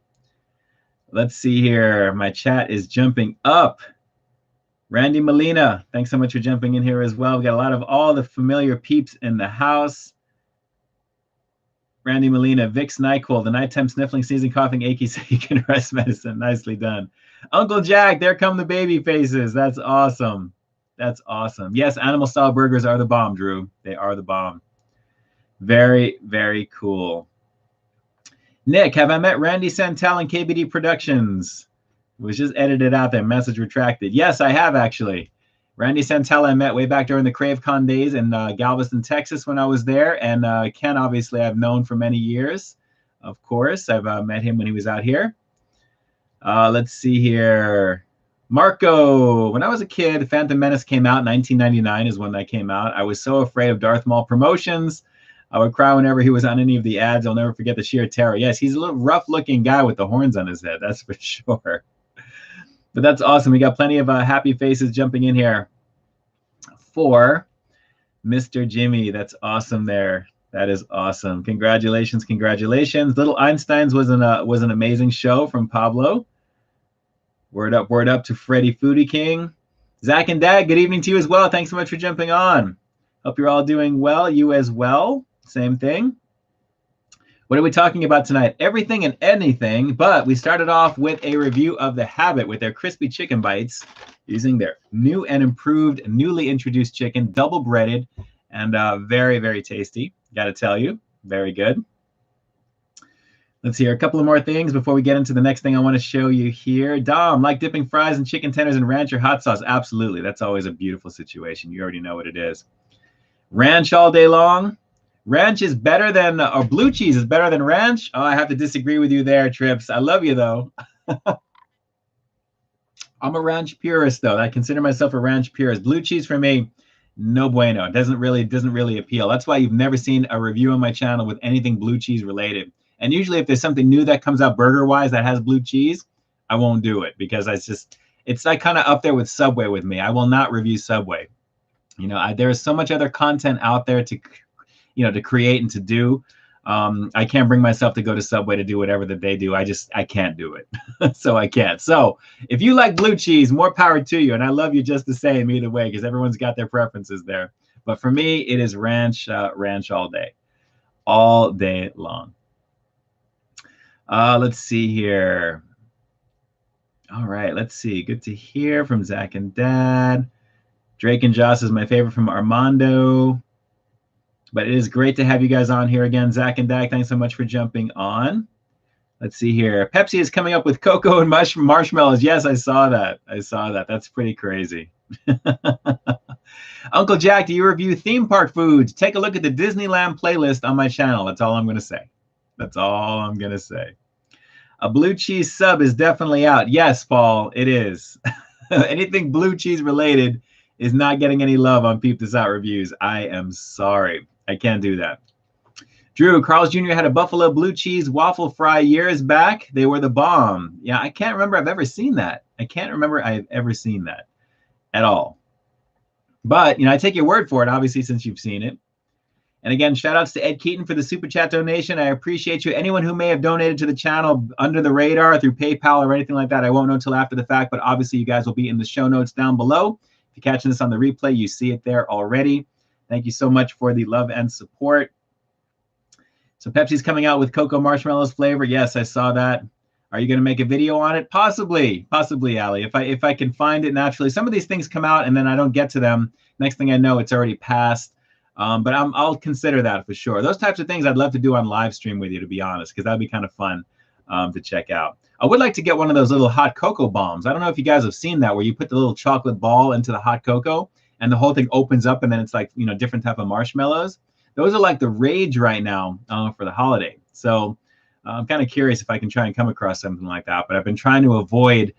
Speaker 1: Let's see here. My chat is jumping up. Randy Molina, thanks so much for jumping in here as well. We got a lot of all the familiar peeps in the house. Randy Molina, Vicks NyQuil, the nighttime sniffling, sneezing, coughing, achy, so you can rest medicine. Nicely done. Uncle Jack, there come the baby faces. That's awesome. That's awesome. Yes, animal style burgers are the bomb, Drew. They are the bomb. Very, very cool. Nick, have I met Randy Santel and KBD Productions? It was just edited out there. Message retracted. Yes, I have actually. Randy Santel I met way back during the CraveCon days in Galveston, Texas when I was there. And Ken, obviously, I've known for many years. Of course, I've met him when he was out here. Let's see here. Marco, when I was a kid, Phantom Menace came out. 1999 is when that came out. I was so afraid of Darth Maul promotions. I would cry whenever he was on any of the ads. I'll never forget the sheer terror. Yes, he's a little rough-looking guy with the horns on his head. That's for sure. But that's awesome. We got plenty of happy faces jumping in here for Mr. Jimmy. That's awesome there. That is awesome. Congratulations, congratulations. Little Einsteins was an amazing show from Pablo. Word up to Freddy Foodie King. Zach and Dad, good evening to you as well. Thanks so much for jumping on. Hope you're all doing well. You as well. Same thing. What are we talking about tonight? Everything and anything, but we started off with a review of The Habit with their crispy chicken bites using their new and improved, newly introduced chicken, double breaded, and very, very tasty. Got to tell you, very good. Let's hear a couple of more things before we get into the next thing I want to show you here. Dom, like dipping fries and chicken tenders in ranch or hot sauce? Absolutely. That's always a beautiful situation. You already know what it is. Ranch all day long? Ranch is better than, or blue cheese is better than ranch? Oh, I have to disagree with you there, Trips. I love you, though. I'm a ranch purist, though. I consider myself a ranch purist. Blue cheese for me, no bueno. It doesn't really appeal. That's why you've never seen a review on my channel with anything blue cheese related. And usually if there's something new that comes out burger-wise that has blue cheese, I won't do it because it's like kind of up there with Subway with me. I will not review Subway. There is so much other content out there to create and to do. I can't bring myself to go to Subway to do whatever that they do. I can't do it. So I can't. So if you like blue cheese, more power to you. And I love you just the same either way, because everyone's got their preferences there. But for me, it is ranch all day long. Let's see here. All right, let's see. Good to hear from Zach and Dad. Drake and Joss is my favorite from Armando. But it is great to have you guys on here again. Zach and Dak, thanks so much for jumping on. Let's see here. Pepsi is coming up with cocoa and marshmallows. Yes, I saw that. That's pretty crazy. Uncle Jack, do you review theme park foods? Take a look at the Disneyland playlist on my channel. That's all I'm going to say. A blue cheese sub is definitely out. Yes, Paul, it is. Anything blue cheese related is not getting any love on Peep This Out reviews. I am sorry. I can't do that. Drew, Carl's Jr. had a buffalo blue cheese waffle fry years back. They were the bomb. Yeah, I can't remember I've ever seen that. At all. But, I take your word for it, obviously, since you've seen it. And again, shout outs to Ed Keaton for the Super Chat donation. I appreciate you. Anyone who may have donated to the channel under the radar through PayPal or anything like that, I won't know until after the fact, but obviously you guys will be in the show notes down below. If you're catching this on the replay, you see it there already. Thank you so much for the love and support. So Pepsi's coming out with cocoa marshmallows flavor. Yes, I saw that. Are you going to make a video on it? Possibly, Ali. If I can find it naturally. Some of these things come out and then I don't get to them. Next thing I know, it's already passed. But I'll consider that for sure. Those types of things I'd love to do on live stream with you, to be honest, because that'd be kind of fun to check out. I would like to get one of those little hot cocoa bombs. I don't know if you guys have seen that, where you put the little chocolate ball into the hot cocoa and the whole thing opens up and then it's like, different type of marshmallows. Those are like the rage right now for the holiday. So I'm kind of curious if I can try and come across something like that. But I've been trying to avoid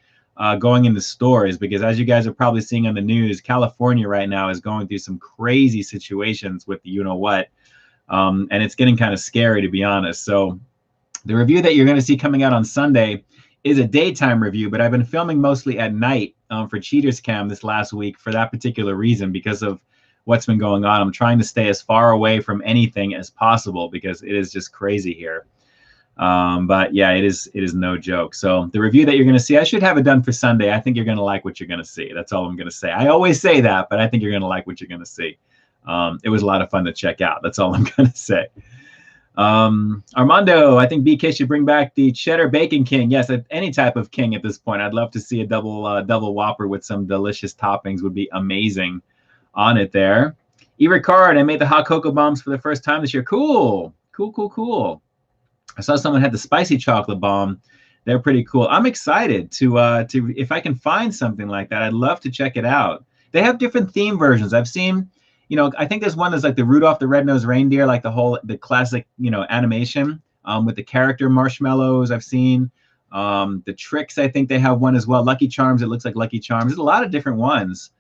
Speaker 1: going into stores because, as you guys are probably seeing on the news, California right now is going through some crazy situations with the you-know-what. And it's getting kind of scary, to be honest. So the review that you're going to see coming out on Sunday is a daytime review, but I've been filming mostly at night for Cheaters Cam this last week for that particular reason, because of what's been going on. I'm trying to stay as far away from anything as possible because it is just crazy here. But yeah, it is no joke. So the review that you're going to see, I should have it done for Sunday. I think you're going to like what you're going to see. That's all I'm going to say. I always say that, but I think you're going to like what you're going to see. It was a lot of fun to check out. That's all I'm going to say. Armando, I think BK should bring back the Cheddar Bacon King. Yes, any type of king at this point. I'd love to see a double Whopper with some delicious toppings. Would be amazing on it there. E-Ricard, I made the hot cocoa bombs for the first time this year. Cool. I saw someone had the spicy chocolate bomb. They're pretty cool. I'm excited to if I can find something like that, I'd love to check it out. They have different theme versions. I've seen, I think there's one that's like the Rudolph the Red-Nosed Reindeer, like the classic, animation with the character marshmallows. I've seen the Tricks. I think they have one as well. Lucky Charms. It looks like Lucky Charms. There's a lot of different ones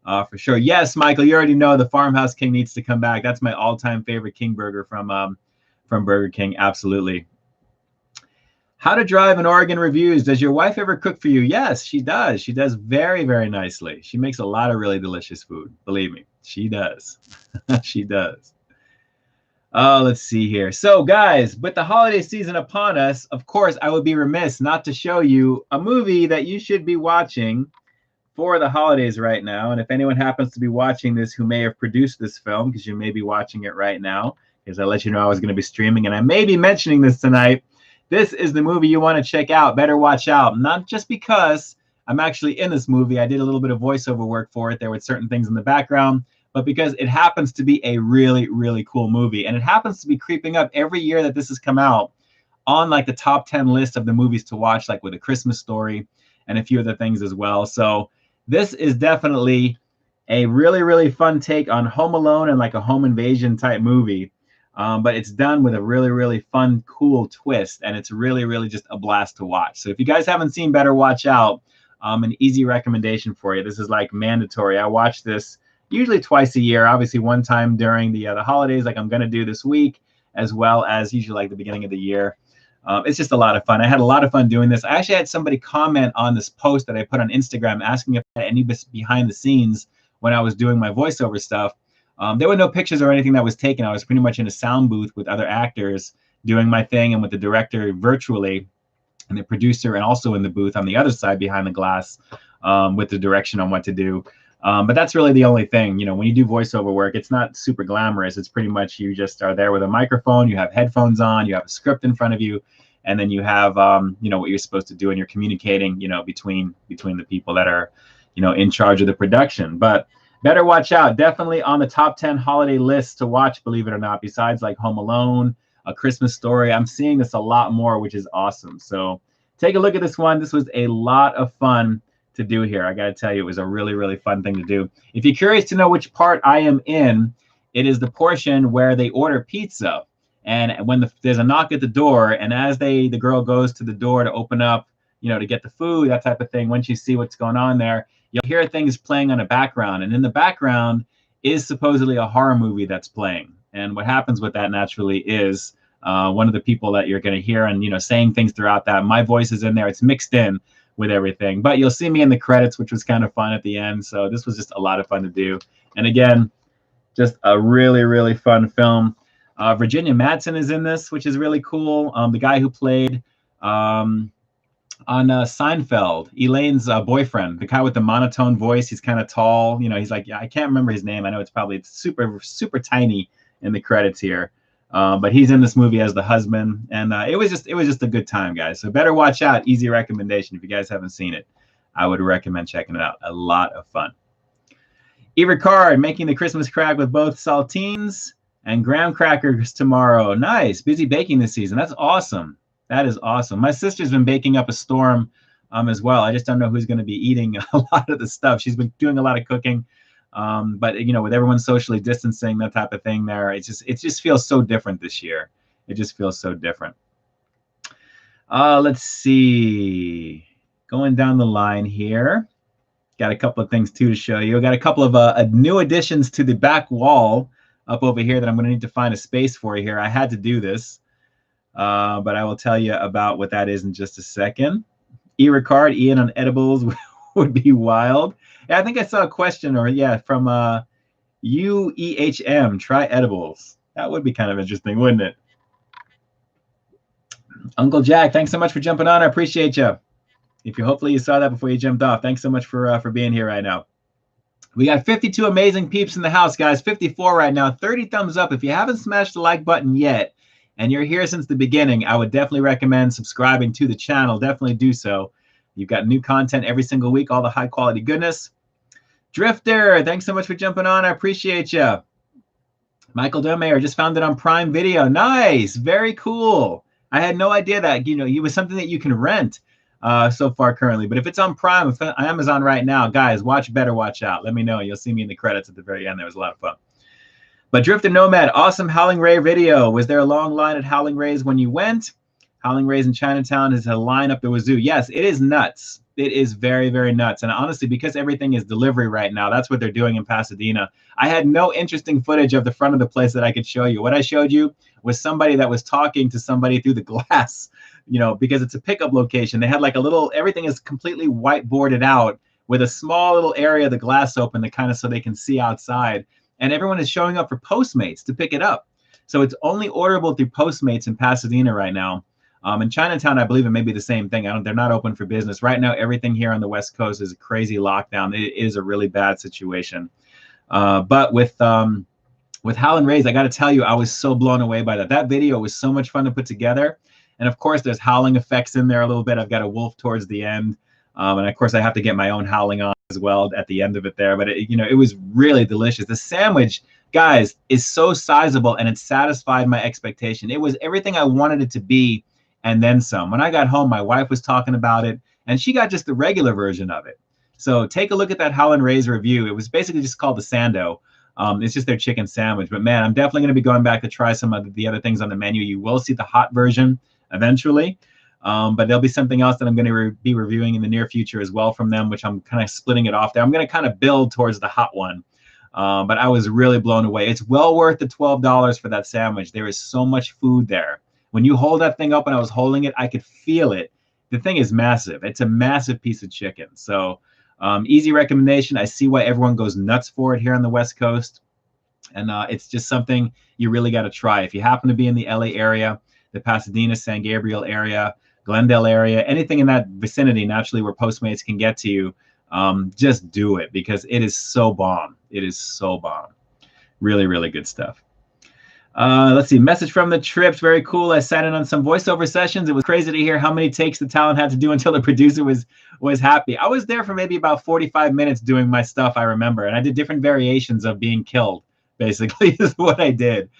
Speaker 1: for sure. Yes, Michael, you already know the Farmhouse King needs to come back. That's my all-time favorite King burger from Burger King. Absolutely. How to drive in Oregon reviews. Does your wife ever cook for you? Yes, she does. She does very, very nicely. She makes a lot of really delicious food. Believe me, she does. She does. Let's see here. So guys, with the holiday season upon us, of course, I would be remiss not to show you a movie that you should be watching for the holidays right now. And if anyone happens to be watching this who may have produced this film, because you may be watching it right now, because I let you know I was going to be streaming and I may be mentioning this tonight, this is the movie you want to check out. Better watch out. Not just because I'm actually in this movie. I did a little bit of voiceover work for it. There were certain things in the background, but because it happens to be a really, really cool movie. And it happens to be creeping up every year that this has come out on like the top 10 list of the movies to watch, like with A Christmas Story and a few other things as well. So this is definitely a really, really fun take on Home Alone and like a home invasion type movie. But it's done with a really, really fun, cool twist. And it's really, really just a blast to watch. So if you guys haven't seen Better Watch Out, an easy recommendation for you. This is like mandatory. I watch this usually twice a year, obviously one time during the holidays, like I'm going to do this week, as well as usually like the beginning of the year. It's just a lot of fun. I had a lot of fun doing this. I actually had somebody comment on this post that I put on Instagram asking if I had any behind the scenes when I was doing my voiceover stuff. There were no pictures or anything that was taken. I was pretty much in a sound booth with other actors doing my thing and with the director virtually and the producer, and also in the booth on the other side behind the glass with the direction on what to do. But that's really the only thing. You know, when you do voiceover work, it's not super glamorous. It's pretty much you just are there with a microphone, you have headphones on, you have a script in front of you, and then you have you know, what you're supposed to do, and you're communicating, you know, between the people that are, you know, in charge of the production. But better watch out. Definitely on the top 10 holiday list to watch, believe it or not, besides like Home Alone, A Christmas Story. I'm seeing this a lot more, which is awesome. So take a look at this one. This was a lot of fun to do here. I got to tell you, it was a really, really fun thing to do. If you're curious to know which part I am in, it is the portion where they order pizza. And when there's a knock at the door, and as the girl goes to the door to open up, you know, to get the food, that type of thing, once you see what's going on there, you'll hear things playing on a background. And in the background is supposedly a horror movie that's playing. And what happens with that naturally is one of the people that you're going to hear and, you know, saying things throughout that, my voice is in there. It's mixed in with everything. But you'll see me in the credits, which was kind of fun at the end. So this was just a lot of fun to do. And again, just a really, really fun film. Virginia Madsen is in this, which is really cool. The guy who played on Seinfeld, Elaine's boyfriend, the guy with the monotone voice. He's kind of tall. You know, he's like, yeah, I can't remember his name. I know it's super, super tiny in the credits here. But he's in this movie as the husband, and it was just a good time, guys. So better watch out. Easy recommendation. If you guys haven't seen it, I would recommend checking it out. A lot of fun. E. Ricard making the Christmas crack with both saltines and graham crackers tomorrow. Nice. Busy baking this season. That's awesome. That is awesome. My sister's been baking up a storm as well. I just don't know who's going to be eating a lot of the stuff. She's been doing a lot of cooking. But you know, with everyone socially distancing, that type of thing there, it just feels so different this year. It just feels so different. Let's see. Going down the line here. Got a couple of things too to show you. I got a couple of new additions to the back wall up over here that I'm going to need to find a space for here. I had to do this, but I will tell you about what that is in just a second. E. Ricard, Ian on edibles would be wild. Yeah, I think I saw a question, or yeah, from UEHM, try edibles. That would be kind of interesting, wouldn't it? Uncle Jack, thanks so much for jumping on. I appreciate you. Hopefully you saw that before you jumped off. Thanks so much for being here right now. We got 52 amazing peeps in the house, guys. 54 right now. 30 thumbs up. If you haven't smashed the like button yet, and you're here since the beginning, I would definitely recommend subscribing to the channel. Definitely do so. You've got new content every single week, all the high quality goodness. Drifter, thanks so much for jumping on. I appreciate you. Michael Domayer just found it on Prime Video. Nice, very cool. I had no idea that, you know, it was something that you can rent so far currently. But if it's on Prime, if on Amazon right now, guys, better watch out. Let me know. You'll see me in the credits at the very end. There was a lot of fun. But Drifter Nomad, awesome Howling Ray video. Was there a long line at Howling Ray's when you went? Howling Ray's in Chinatown has a line up the wazoo. Yes, it is nuts. It is very, very nuts. And honestly, because everything is delivery right now, that's what they're doing in Pasadena. I had no interesting footage of the front of the place that I could show you. What I showed you was somebody that was talking to somebody through the glass, you know, because it's a pickup location. They had like a little, everything is completely whiteboarded out with a small little area of the glass open to kind of so they can see outside. And everyone is showing up for Postmates to pick it up. So it's only orderable through Postmates in Pasadena right now. In Chinatown, I believe it may be the same thing. They're not open for business. Right now, everything here on the West Coast is a crazy lockdown. It is a really bad situation. But with Howlin' Rays, I got to tell you, I was so blown away by that. That video was so much fun to put together. And of course, there's howling effects in there a little bit. I've got a wolf towards the end. And of course, I have to get my own howling on as well at the end of it there. But, it was really delicious. The sandwich, guys, is so sizable, and it satisfied my expectation. It was everything I wanted it to be, and then some. When I got home, my wife was talking about it, and she got just the regular version of it. So take a look at that Howlin' Rays review. It was basically just called the Sando. It's just their chicken sandwich. But man, I'm definitely going to be going back to try some of the other things on the menu. You will see the hot version eventually. But there'll be something else that I'm going to be reviewing in the near future as well from them, which I'm kind of splitting it off there. I'm going to kind of build towards the hot one. But I was really blown away. It's well worth the $12 for that sandwich. There is so much food there. When you hold that thing up and I was holding it, I could feel it. The thing is massive. It's a massive piece of chicken. So easy recommendation. I see why everyone goes nuts for it here on the West Coast. And it's just something you really got to try. If you happen to be in the LA area, the Pasadena, San Gabriel area, Glendale area, anything in that vicinity, naturally where Postmates can get to you, just do it because it is so bomb. It is so bomb. Really, really good stuff. Let's see. Message from the trips. Very cool. I sat in on some voiceover sessions. It was crazy to hear how many takes the talent had to do until the producer was happy. I was there for maybe about 45 minutes doing my stuff, I remember. And I did different variations of being killed, basically, is what I did.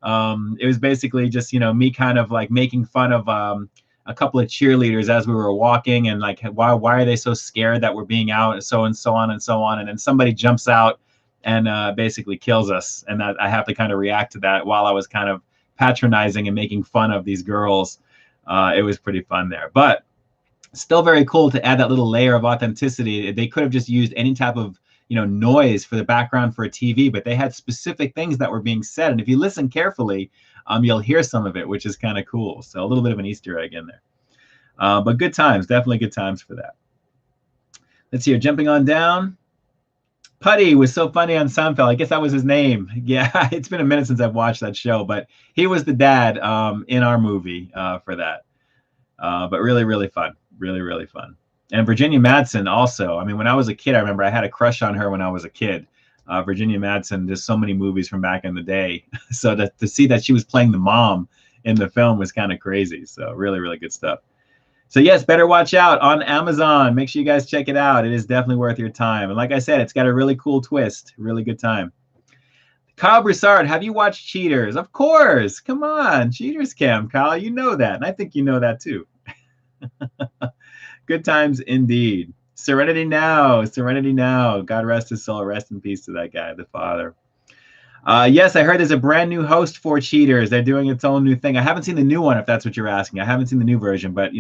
Speaker 1: It was basically just, me kind of like making fun of a couple of cheerleaders as we were walking and like, why are they so scared that we're being out and so on and so on. And then somebody jumps out and basically kills us. And that I have to kind of react to that while I was kind of patronizing and making fun of these girls. It was pretty fun there, but still very cool to add that little layer of authenticity. They could have just used any type of, noise for the background for a TV, but they had specific things that were being said. And if you listen carefully, you'll hear some of it, which is kind of cool. So a little bit of an Easter egg in there. But good times, definitely good times for that. Let's see here, jumping on down. Putty was so funny on Seinfeld. I guess that was his name. Yeah, it's been a minute since I've watched that show, but he was the dad in our movie for that. But really, really fun. Really, really fun. And Virginia Madsen also. I mean, when I was a kid, I remember I had a crush on her when I was a kid. Virginia Madsen, there's so many movies from back in the day. So to see that she was playing the mom in the film was kind of crazy. So really, really good stuff. So yes, Better Watch Out on Amazon. Make sure you guys check it out. It is definitely worth your time. And like I said, it's got a really cool twist. Really good time. Kyle Broussard, have you watched Cheaters? Of course. Come on. Cheaters Cam, Kyle. You know that. And I think you know that too. Good times indeed. Serenity Now. Serenity Now. God rest his soul. Rest in peace to that guy, the father. Yes, I heard there's a brand new host for Cheaters. They're doing its own new thing. I haven't seen the new one, if that's what you're asking. I haven't seen the new version, but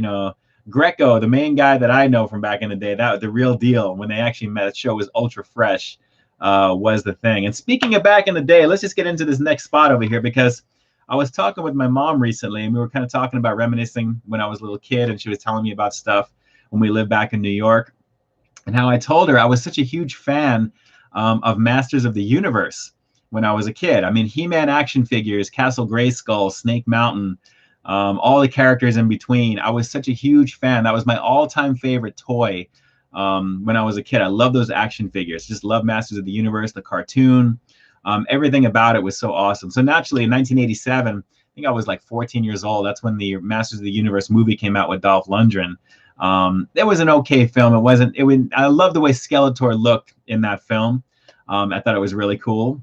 Speaker 1: Greco, the main guy that I know from back in the day, that the real deal when they actually met, the show was ultra fresh, was the thing. And speaking of back in the day, let's just get into this next spot over here because I was talking with my mom recently and we were kind of talking about reminiscing when I was a little kid and she was telling me about stuff when we lived back in New York and how I told her I was such a huge fan of Masters of the Universe when I was a kid. I mean, He-Man action figures, Castle Grayskull, Snake Mountain, all the characters in between. I was such a huge fan. That was my all-time favorite toy when I was a kid. I love those action figures. Just love Masters of the Universe, the cartoon. Everything about it was so awesome. So naturally, in 1987, I think I was like 14 years old. That's when the Masters of the Universe movie came out with Dolph Lundgren. It was an okay film. I love the way Skeletor looked in that film. I thought it was really cool.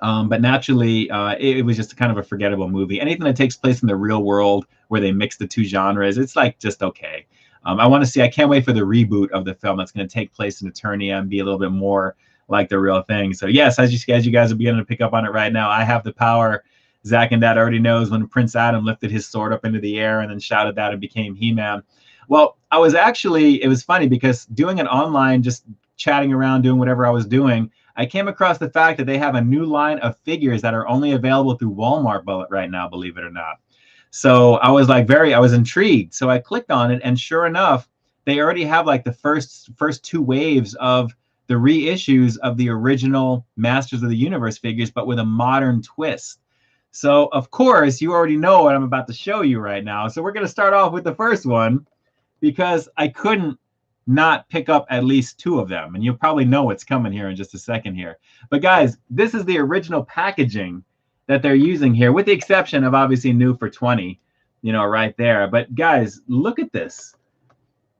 Speaker 1: But naturally, it was just kind of a forgettable movie. Anything that takes place in the real world where they mix the two genres, it's like just okay. I can't wait for the reboot of the film that's going to take place in Eternia and be a little bit more like the real thing. So yes, as you guys are beginning to pick up on it right now, I have the power. Zach and Dad already knows when Prince Adam lifted his sword up into the air and then shouted that and became He-Man. Well, it was funny because doing it online, just chatting around, doing whatever I was doing, I came across the fact that they have a new line of figures that are only available through Walmart right now, believe it or not. So I was intrigued. So I clicked on it, and sure enough, they already have like the first two waves of the reissues of the original Masters of the Universe figures, but with a modern twist. So of course, you already know what I'm about to show you right now. So we're going to start off with the first one because I couldn't not pick up at least two of them, and you'll probably know what's coming here in just a second here. But guys, this is the original packaging that they're using here, with the exception of obviously new for 20, right there. But guys, look at this.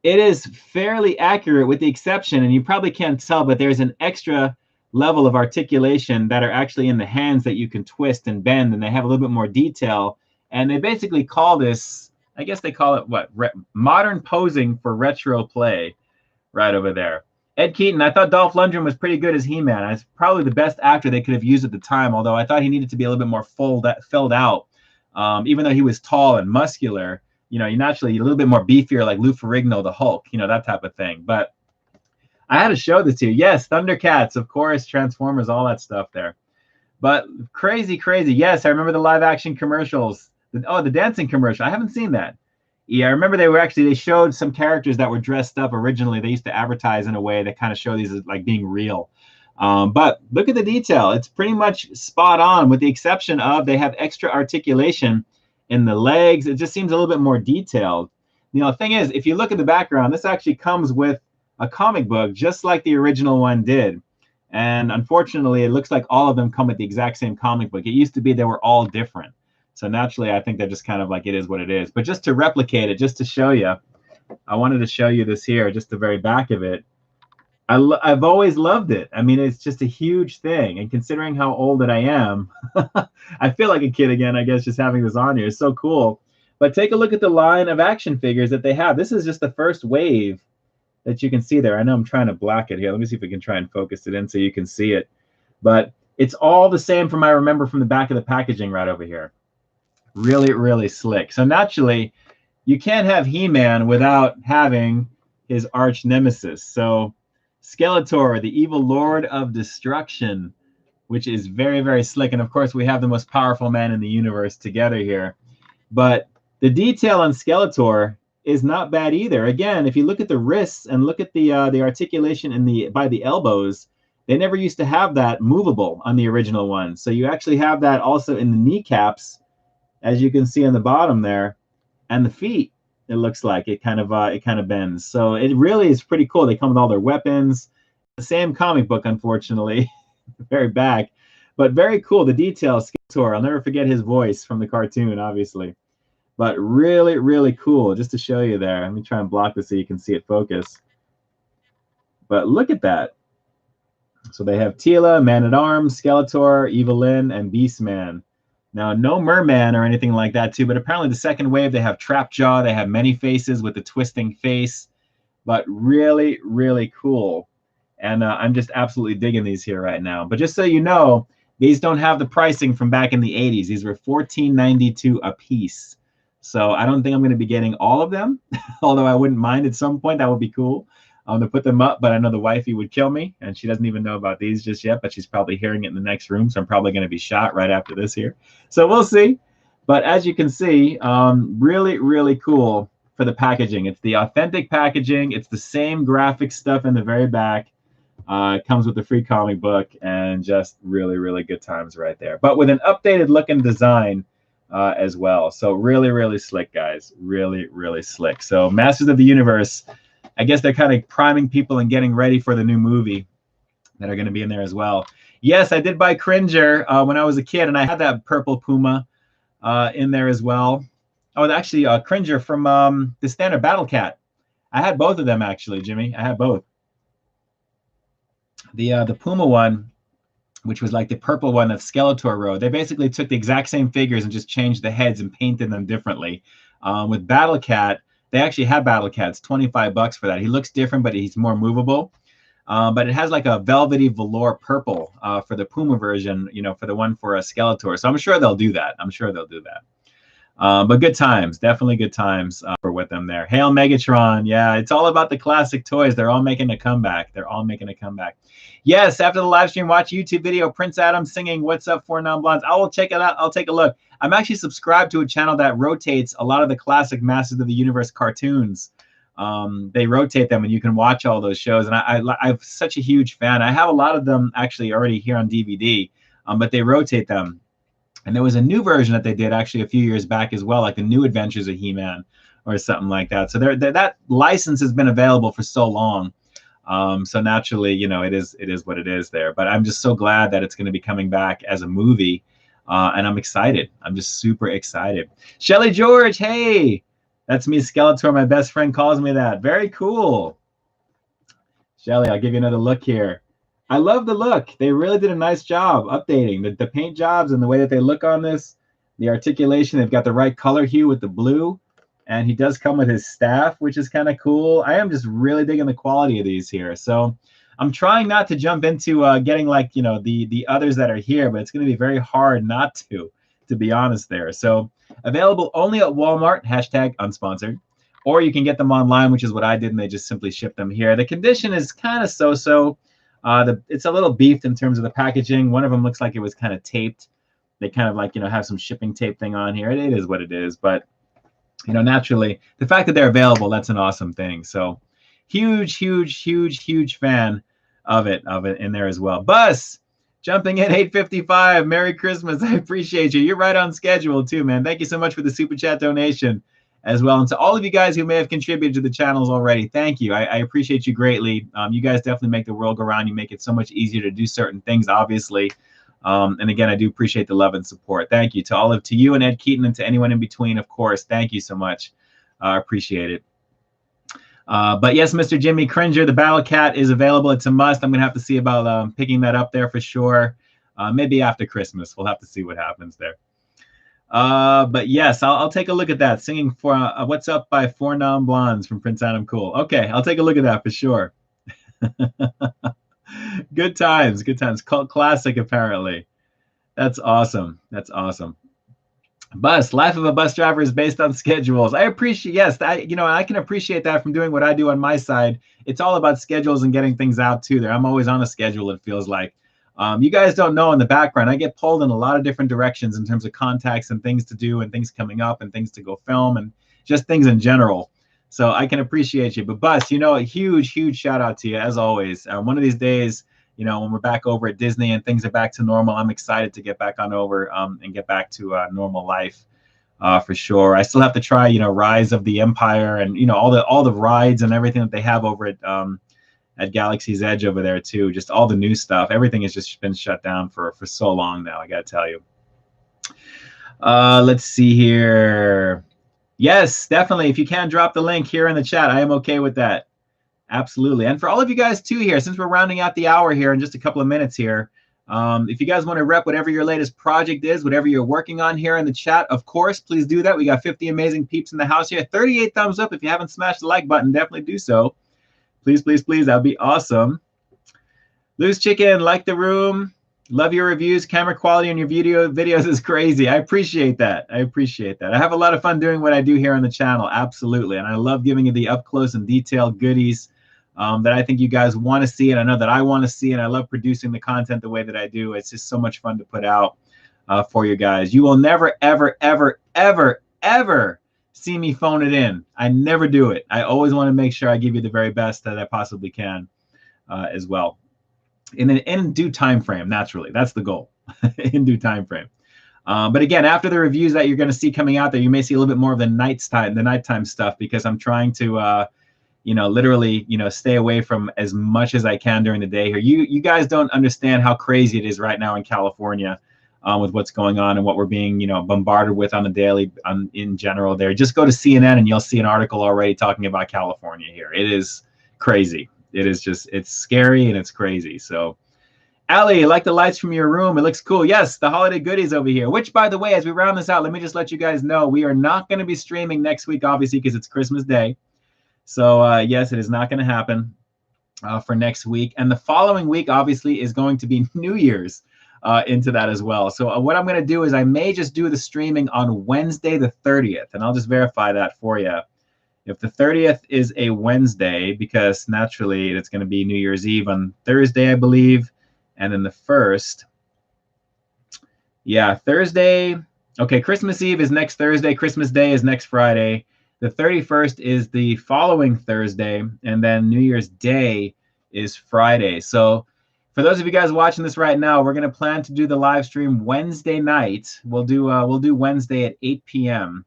Speaker 1: It is fairly accurate with the exception, and you probably can't tell, but there's an extra level of articulation that are actually in the hands that you can twist and bend, and they have a little bit more detail. And they basically call this, I guess they call it what? Modern posing for retro play, right over there. Ed Keaton, I thought Dolph Lundgren was pretty good as He-Man. He's probably the best actor they could have used at the time, although I thought he needed to be a little bit more filled out. Even though he was tall and muscular, you're naturally a little bit more beefier, like Lou Ferrigno, the Hulk, that type of thing. But I had to show this to you. Yes, Thundercats, of course, Transformers, all that stuff there. But crazy. Yes, I remember the live action commercials. The dancing commercial. I haven't seen that. Yeah, I remember they showed some characters that were dressed up originally. They used to advertise in a way that kind of show these as like being real. But look at the detail. It's pretty much spot on, with the exception of they have extra articulation in the legs. It just seems a little bit more detailed. The thing is, if you look at the background, this actually comes with a comic book, just like the original one did. And unfortunately, it looks like all of them come with the exact same comic book. It used to be they were all different. So naturally, I think they're just kind of like, it is what it is. But just to replicate it, just to show you, I wanted to show you this here, just the very back of it. I've always loved it. I mean, it's just a huge thing. And considering how old that I am, I feel like a kid again, I guess, just having this on here. It's so cool. But take a look at the line of action figures that they have. This is just the first wave that you can see there. I know I'm trying to black it here. Let me see if we can try and focus it in so you can see it. But it's all the same from I remember from the back of the packaging right over here. Really, really slick. So naturally, you can't have He-Man without having his arch nemesis. So Skeletor, the evil Lord of Destruction, which is very, very slick. And of course, we have the most powerful man in the universe together here. But the detail on Skeletor is not bad either. Again, if you look at the wrists and look at the articulation by the elbows, they never used to have that movable on the original one. So you actually have that also in the kneecaps, as you can see on the bottom there, and the feet. It looks like it kind of bends. So it really is pretty cool. They come with all their weapons. The same comic book, unfortunately, very back, but very cool. The details, Skeletor. I'll never forget his voice from the cartoon, obviously. But really, really cool. Just to show you there. Let me try and block this so you can see it focus. But look at that. So they have Teela, Man-at-Arms, Skeletor, Evil-Lyn, and Beastman. Now, no Merman or anything like that, too. But apparently the second wave, they have Trapjaw. They have Many Faces with the twisting face. But really, really cool. And I'm just absolutely digging these here right now. But just so you know, these don't have the pricing from back in the 80s. These were $14.92 a piece. So I don't think I'm going to be getting all of them, although I wouldn't mind at some point. That would be cool to put them up. But I know the wifey would kill me, and she doesn't even know about these just yet, but she's probably hearing it in the next room. So I'm probably going to be shot right after this here. So we'll see. But as you can see, really, really cool for the packaging. It's the authentic packaging. It's the same graphic stuff in the very back. It comes with the free comic book, and just really, really good times right there. But with an updated look and design as well. So really, really slick, guys. Really, really slick. So Masters of the Universe, I guess they're kind of priming people and getting ready for the new movie that are going to be in there as well. Yes, I did buy Cringer when I was a kid, and I had that purple Puma in there as well. Oh, actually, Cringer from the standard Battle Cat. I had both of them, actually, Jimmy. I had both. The Puma one, which was like the purple one that Skeletor rode, they basically took the exact same figures and just changed the heads and painted them differently. With Battle Cat, they actually had Battle Cats, $25 for that. He looks different, but he's more movable. But it has like a velvety velour purple for the Puma version, for the one for a Skeletor. So I'm sure they'll do that. But good times, definitely good times with them there. Hail Megatron. Yeah, it's all about the classic toys. They're all making a comeback. Yes, after the live stream, watch YouTube video, Prince Adam singing What's Up for Non-Blondes. I will check it out. I'll take a look. I'm actually subscribed to a channel that rotates a lot of the classic Masters of the Universe cartoons. They rotate them, and you can watch all those shows. And I'm such a huge fan. I have a lot of them actually already here on DVD, but they rotate them. And there was a new version that they did actually a few years back as well, like the New Adventures of He-Man or something like that. So that license has been available for so long. So naturally, it is what it is there. But I'm just so glad that it's going to be coming back as a movie. And I'm excited. I'm just super excited. Shelly George, hey, that's me, Skeletor. My best friend calls me that. Very cool. Shelly, I'll give you another look here. I love the look. They really did a nice job updating the paint jobs and the way that they look on this. The articulation, they've got the right color hue with the blue. And he does come with his staff, which is kind of cool. I am just really digging the quality of these here. So I'm trying not to jump into getting like, the others that are here, but it's going to be very hard not to be honest there. So available only at Walmart, #unsponsored, or you can get them online, which is what I did, and they just simply ship them here. The condition is kind of so-so. It's a little beefed in terms of the packaging. One of them looks like it was kind of taped. they kind of like, have some shipping tape thing on here. It is what it is. But, naturally, the fact that they're available, that's an awesome thing. So huge, huge, huge, huge fan of it in there as well. Buzz, jumping in 8:55. Merry Christmas. I appreciate you. You're right on schedule too, man. Thank you so much for the super chat donation as well. And to all of you guys who may have contributed to the channels already, thank you. I appreciate you greatly. You guys definitely make the world go round. You make it so much easier to do certain things, obviously. And again, I do appreciate the love and support. Thank you to you and Ed Keaton, and to anyone in between, of course. Thank you so much. I appreciate it. But yes, Mr. Jimmy Cringer, the Battle Cat is available. It's a must. I'm going to have to see about picking that up there for sure. Maybe after Christmas. We'll have to see what happens there. But yes, I'll take a look at that. Singing for What's Up by Four Non Blondes from Prince Adam Cool. Okay, I'll take a look at that for sure. Good times, good times. Cult classic, apparently. That's awesome. That's awesome. Bus, life of a bus driver is based on schedules. I appreciate, yes, I can appreciate that from doing what I do on my side. It's all about schedules and getting things out too there. I'm always on a schedule, it feels like. You guys don't know in the background, I get pulled in a lot of different directions in terms of contacts and things to do and things coming up and things to go film and just things in general. So I can appreciate you. But Bus, a huge, huge shout out to you as always. One of these days, when we're back over at Disney and things are back to normal, I'm excited to get back on over and get back to normal life for sure. I still have to try, Rise of the Empire and, all the rides and everything that they have over at Galaxy's Edge over there too. Just all the new stuff. Everything has just been shut down for so long now, I got to tell you. Let's see here. Yes, definitely. If you can drop the link here in the chat, I am okay with that. Absolutely. And for all of you guys too here, since we're rounding out the hour here in just a couple of minutes here, if you guys want to rep whatever your latest project is, whatever you're working on here in the chat, of course, please do that. We got 50 amazing peeps in the house here. 38 thumbs up. If you haven't smashed the like button, definitely do so. Please, please, please. That'd be awesome. Loose Chicken, like the room. Love your reviews. Camera quality on your videos is crazy. I appreciate that. I appreciate that. I have a lot of fun doing what I do here on the channel. Absolutely. And I love giving you the up close and detailed goodies that I think you guys want to see, and I know that I want to see, and I love producing the content the way that I do. It's just so much fun to put out for you guys. You will never, ever, ever, ever, ever see me phone it in. I never do it. I always want to make sure I give you the very best that I possibly can as well. In due time frame, naturally. That's the goal. In due time frame. But again, after the reviews that you're going to see coming out there, you may see a little bit more of the nighttime stuff, because I'm trying to literally, stay away from as much as I can during the day here. You guys don't understand how crazy it is right now in California with what's going on and what we're being, bombarded with on the daily in general there. Just go to CNN and you'll see an article already talking about California here. It is crazy. It is just, it's scary and it's crazy. So, Ali, like the lights from your room. It looks cool. Yes, the holiday goodies over here, which, by the way, as we round this out, let me just let you guys know, we are not going to be streaming next week, obviously, because it's Christmas Day. So, yes, it is not going to happen for next week. And the following week, obviously, is going to be New Year's into that as well. So what I'm going to do is I may just do the streaming on Wednesday the 30th, and I'll just verify that for you. If the 30th is a Wednesday, because naturally it's going to be New Year's Eve on Thursday, I believe, and then the 1st. Yeah, Thursday. Okay, Christmas Eve is next Thursday. Christmas Day is next Friday. The 31st is the following Thursday, and then New Year's Day is Friday. So for those of you guys watching this right now, we're going to plan to do the live stream Wednesday night. We'll do Wednesday at 8 p.m.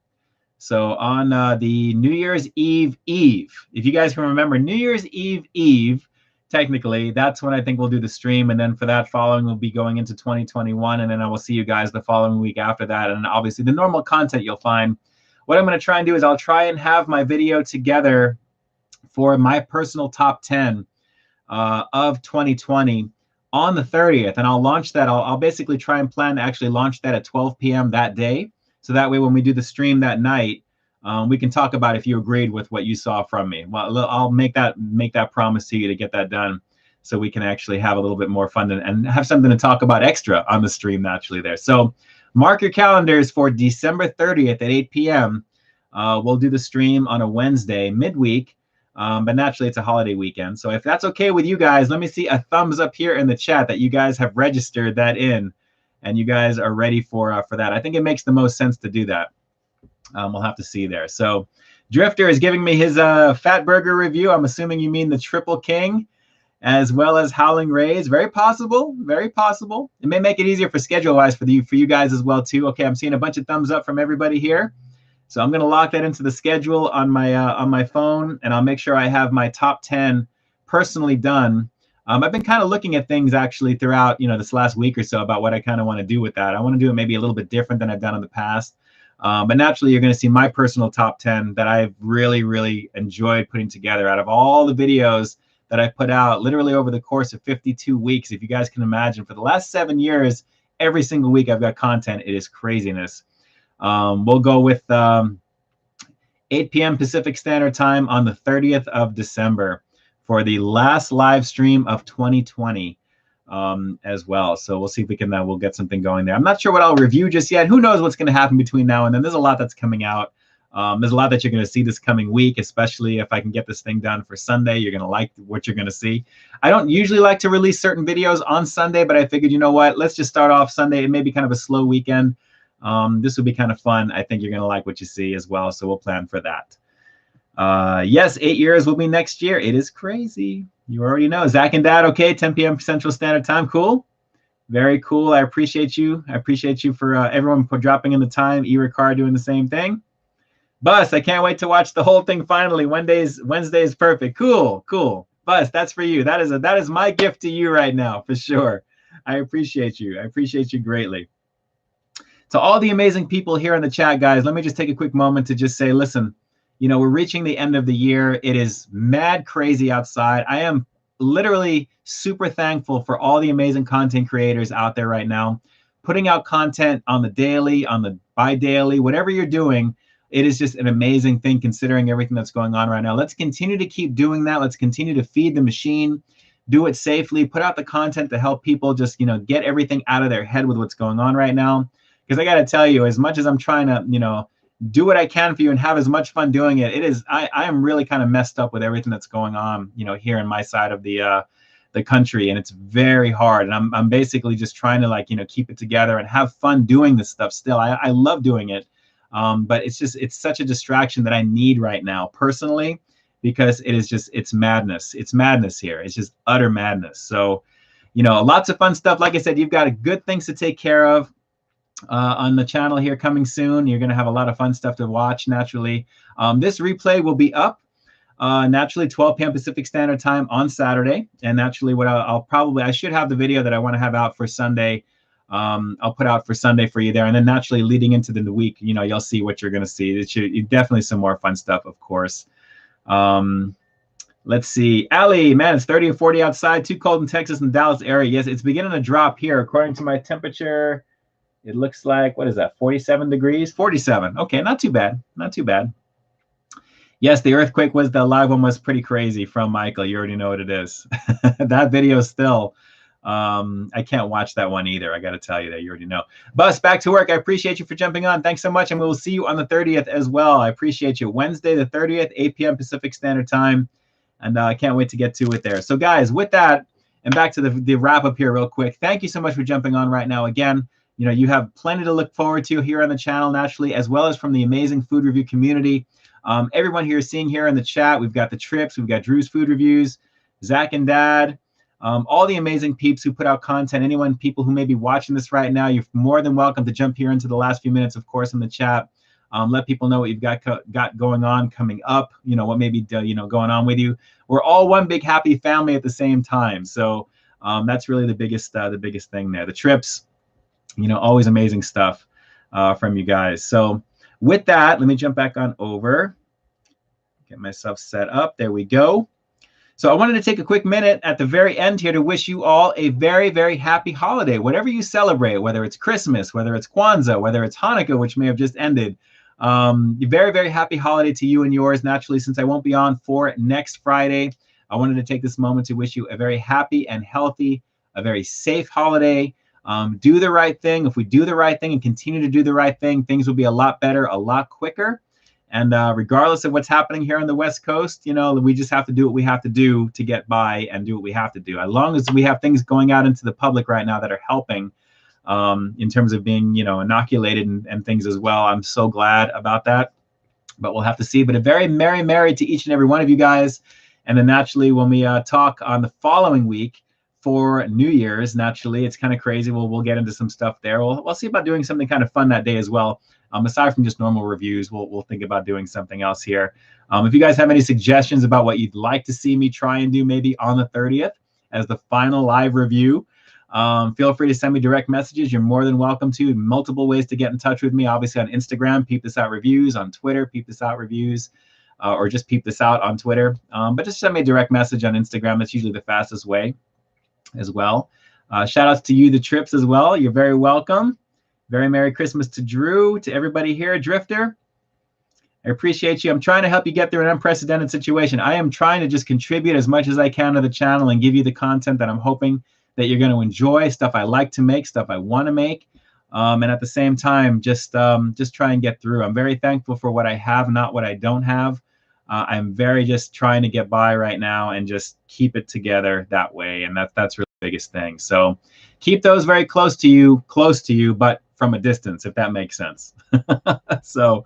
Speaker 1: So on the New Year's Eve, if you guys can remember, New Year's Eve, technically, that's when I think we'll do the stream. And then for that following, we'll be going into 2021. And then I will see you guys the following week after that. And obviously the normal content you'll find. What I'm going to try and do is I'll try and have my video together for my personal top 10 of 2020 on the 30th. And I'll launch that. I'll basically try and plan to actually launch that at 12 p.m. that day. So that way, when we do the stream that night, we can talk about if you agreed with what you saw from me. Well, I'll make that promise to you to get that done, so we can actually have a little bit more fun and have something to talk about extra on the stream naturally there. So mark your calendars for December 30th at 8 p.m. We'll do the stream on a Wednesday midweek, but naturally it's a holiday weekend. So if that's okay with you guys, let me see a thumbs up here in the chat that you guys have registered that in. and you guys are ready for that. I think it makes the most sense to do that. We'll have to see there. So Drifter is giving me his Fat Burger review. I'm assuming you mean the Triple King, as well as Howling Rays. Very possible. Very possible. It may make it easier for schedule-wise for you guys as well too. Okay, I'm seeing a bunch of thumbs up from everybody here. So I'm going to lock that into the schedule on my phone, and I'll make sure I have my top 10 personally done. I've been kind of looking at things actually throughout, this last week or so about what I kind of want to do with that. I want to do it maybe a little bit different than I've done in the past. But naturally, you're going to see my personal top 10 that I've really, really enjoyed putting together out of all the videos that I put out literally over the course of 52 weeks. If you guys can imagine, for the last 7 years, every single week I've got content. It is craziness. We'll go with 8 p.m. Pacific Standard Time on the 30th of December for the last live stream of 2020 as well. So we'll see if we can we'll get something going there. I'm not sure what I'll review just yet. Who knows what's going to happen between now and then. There's a lot that's coming out. There's a lot that you're going to see this coming week, especially if I can get this thing done for Sunday. You're going to like what you're going to see. I don't usually like to release certain videos on Sunday, but I figured, you know what, let's just start off Sunday. It may be kind of a slow weekend. This will be kind of fun. I think you're going to like what you see as well. So we'll plan for that. Yes, 8 years will be next year. It is crazy. You already know. Zach and Dad, okay, 10 p.m. Central Standard Time. Cool. Very cool. I appreciate you. I appreciate you for everyone for dropping in the time. E-Ricard doing the same thing. Bus, I can't wait to watch the whole thing finally. Wednesday is perfect. Cool, cool. Bus, that's for you. That is my gift to you right now, for sure. I appreciate you. I appreciate you greatly. To all the amazing people here in the chat, guys, let me just take a quick moment to just say, listen, we're reaching the end of the year. It is mad crazy outside. I am literally super thankful for all the amazing content creators out there right now, putting out content on the daily, on the bi-daily, whatever you're doing. It is just an amazing thing considering everything that's going on right now. Let's continue to keep doing that. Let's continue to feed the machine, do it safely, put out the content to help people just, get everything out of their head with what's going on right now. Because I got to tell you, as much as I'm trying to, do what I can for you and have as much fun doing it, I am really kind of messed up with everything that's going on, here in my side of the country, and it's very hard. And I'm basically just trying to keep it together and have fun doing this stuff still. I love doing it, but it's such a distraction that I need right now personally, because it's madness. It's madness here. It's just utter madness. So, lots of fun stuff. Like I said, you've got good things to take care of. On the channel here coming soon. You're going to have a lot of fun stuff to watch naturally. This replay will be up naturally 12 p.m. Pacific Standard Time on Saturday. And naturally what I should have the video that I want to have out for Sunday. I'll put out for Sunday for you there. And then naturally leading into the week, you'll see what you're going to see. Definitely some more fun stuff, of course. Let's see. Ali, man, it's 30 or 40 outside. Too cold in Texas and Dallas area. Yes, it's beginning to drop here. According to my temperature, it looks like, what is that, 47 degrees? 47. Okay, not too bad. Not too bad. Yes, the earthquake the live one was pretty crazy from Michael. You already know what it is. That video still, I can't watch that one either. I got to tell you that. You already know. Bus, back to work. I appreciate you for jumping on. Thanks so much. And we will see you on the 30th as well. I appreciate you. Wednesday, the 30th, 8 p.m. Pacific Standard Time. And I can't wait to get to it there. So, guys, with that, and back to the wrap up here real quick. Thank you so much for jumping on right now. Again, you have plenty to look forward to here on the channel, naturally, as well as from the amazing food review community. Everyone here seeing here in the chat, we've got the trips, we've got Drew's food reviews, Zach and Dad, all the amazing peeps who put out content. People who may be watching this right now, you're more than welcome to jump here into the last few minutes, of course, in the chat. Let people know what you've got going on coming up, what may be, going on with you. We're all one big happy family at the same time. So that's really the biggest thing there. The trips, always amazing stuff from you guys. So with that, let me jump back on over, get myself set up. There we go. So I wanted to take a quick minute at the very end here to wish you all a very, very happy holiday, whatever you celebrate, whether it's Christmas, whether it's Kwanzaa, whether it's Hanukkah, which may have just ended. Very, very happy holiday to you and yours. Naturally, since I won't be on for next Friday, I wanted to take this moment to wish you a very happy and healthy, a very safe holiday. Do the right thing. If we do the right thing and continue to do the right thing, things will be a lot better, a lot quicker. And regardless of what's happening here on the West Coast, we just have to do what we have to do to get by and do what we have to do. As long as we have things going out into the public right now that are helping, in terms of being, you know, inoculated and things as well. I'm so glad about that, but we'll have to see. But a very merry to each and every one of you guys. And then naturally, when we talk on the following week for New Year's, naturally, it's kind of crazy. We'll get into some stuff there. We'll see about doing something kind of fun that day as well. Aside from just normal reviews, we'll think about doing something else here. If you guys have any suggestions about what you'd like to see me try and do maybe on the 30th as the final live review, feel free to send me direct messages. You're more than welcome to. Multiple ways to get in touch with me. Obviously on Instagram, Peep This Out Reviews. On Twitter, Peep This Out Reviews. Or just Peep This Out on Twitter. But just send me a direct message on Instagram. That's usually the fastest way as well. Shout outs to you, the Trips, as well. You're very welcome. Very Merry Christmas to Drew, to everybody here, Drifter. I appreciate you. I'm trying to help you get through an unprecedented situation. I am trying to just contribute as much as I can to the channel and give you the content that I'm hoping that you're going to enjoy, stuff I like to make, stuff I want to make. And at the same time, just try and get through. I'm very thankful for what I have, not what I don't have. I'm very just trying to get by right now and just keep it together that way. And that's really the biggest thing. So keep those very close to you, but from a distance, if that makes sense. So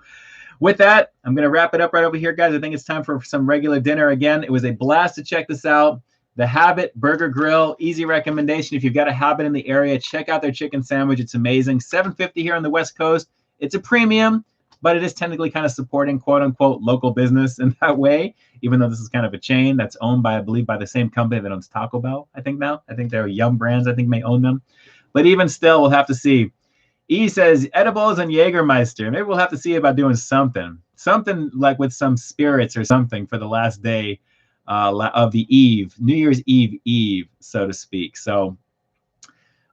Speaker 1: with that, I'm going to wrap it up right over here, guys. I think it's time for some regular dinner again. It was a blast to check this out. The Habit Burger Grill, easy recommendation. If you've got a Habit in the area, check out their chicken sandwich. It's amazing. $7.50 here on the West Coast. It's a premium, but it is technically kind of supporting quote unquote local business in that way, even though this is kind of a chain that's owned by, I believe, by the same company that owns Taco Bell, I think now. I think they're Yum Brands, I think may own them. But even still, we'll have to see. E says edibles and Jägermeister. Maybe we'll have to see about doing something like with some spirits or something for the last day of the eve, New Year's Eve, so to speak. So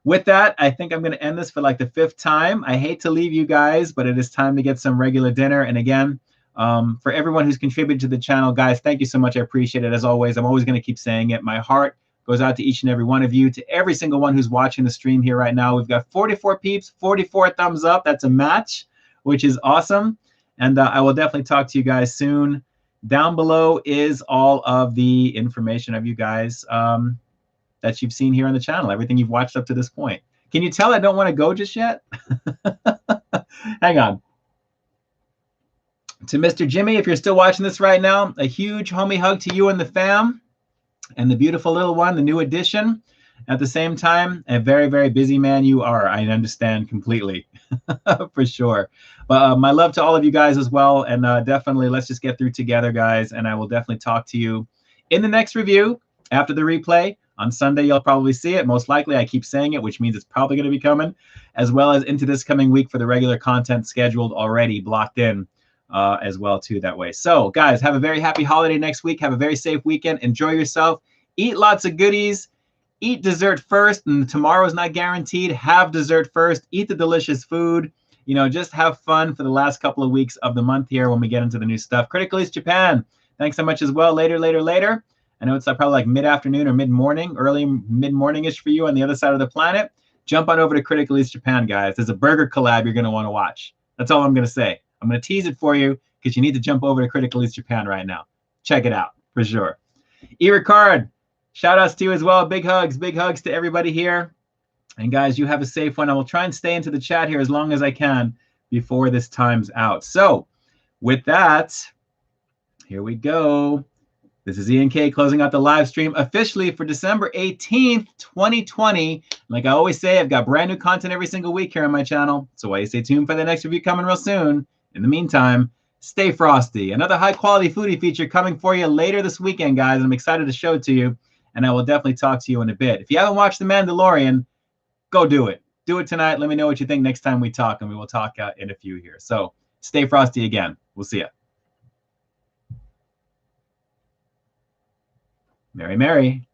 Speaker 1: with that, I think I'm going to end this for like the 5th time. I hate to leave you guys, but it is time to get some regular dinner. And again, for everyone who's contributed to the channel, guys, thank you so much. I appreciate it. As always, I'm always going to keep saying it. My heart goes out to each and every one of you, to every single one who's watching the stream here right now. We've got 44 peeps, 44 thumbs up. That's a match, which is awesome. And I will definitely talk to you guys soon. Down below is all of the information of you guys that you've seen here on the channel, everything you've watched up to this point. Can you tell I don't want to go just yet? Hang on. To Mr. Jimmy, if you're still watching this right now, a huge homie hug to you and the fam. And the beautiful little one, the new addition. At the same time, a very, very busy man you are. I understand completely, for sure. But my love to all of you guys as well. And definitely, let's just get through together, guys. And I will definitely talk to you in the next review after the replay. On Sunday, you'll probably see it. Most likely, I keep saying it, which means it's probably going to be coming, as well as into this coming week for the regular content scheduled already, blocked in. As well too that way. So guys, have a very happy holiday next week. Have a very safe weekend. Enjoy yourself. Eat lots of goodies. Eat dessert first, and tomorrow's not guaranteed. Have dessert first. Eat the delicious food. You know, just have fun for the last couple of weeks of the month here when we get into the new stuff. Critical East Japan, thanks so much as well. Later. I know it's probably like mid-afternoon or mid-morning, early mid-morning-ish for you on the other side of the planet. Jump on over to Critical East Japan, guys. There's a burger collab you're going to want to watch. That's all I'm going to say. I'm going to tease it for you because you need to jump over to Critical East Japan right now. Check it out for sure. E-Ricard, shout outs to you as well. Big hugs to everybody here. And guys, you have a safe one. I will try and stay into the chat here as long as I can before this time's out. So with that, here we go. This is Ian K closing out the live stream officially for December 18th, 2020. Like I always say, I've got brand new content every single week here on my channel. So why you stay tuned for the next review coming real soon. In the meantime, stay frosty. Another high quality foodie feature coming for you later this weekend, guys. I'm excited to show it to you. And I will definitely talk to you in a bit. If you haven't watched The Mandalorian, go do it. Do it tonight. Let me know what you think next time we talk. And we will talk in a few here. So stay frosty again. We'll see ya. Merry, merry.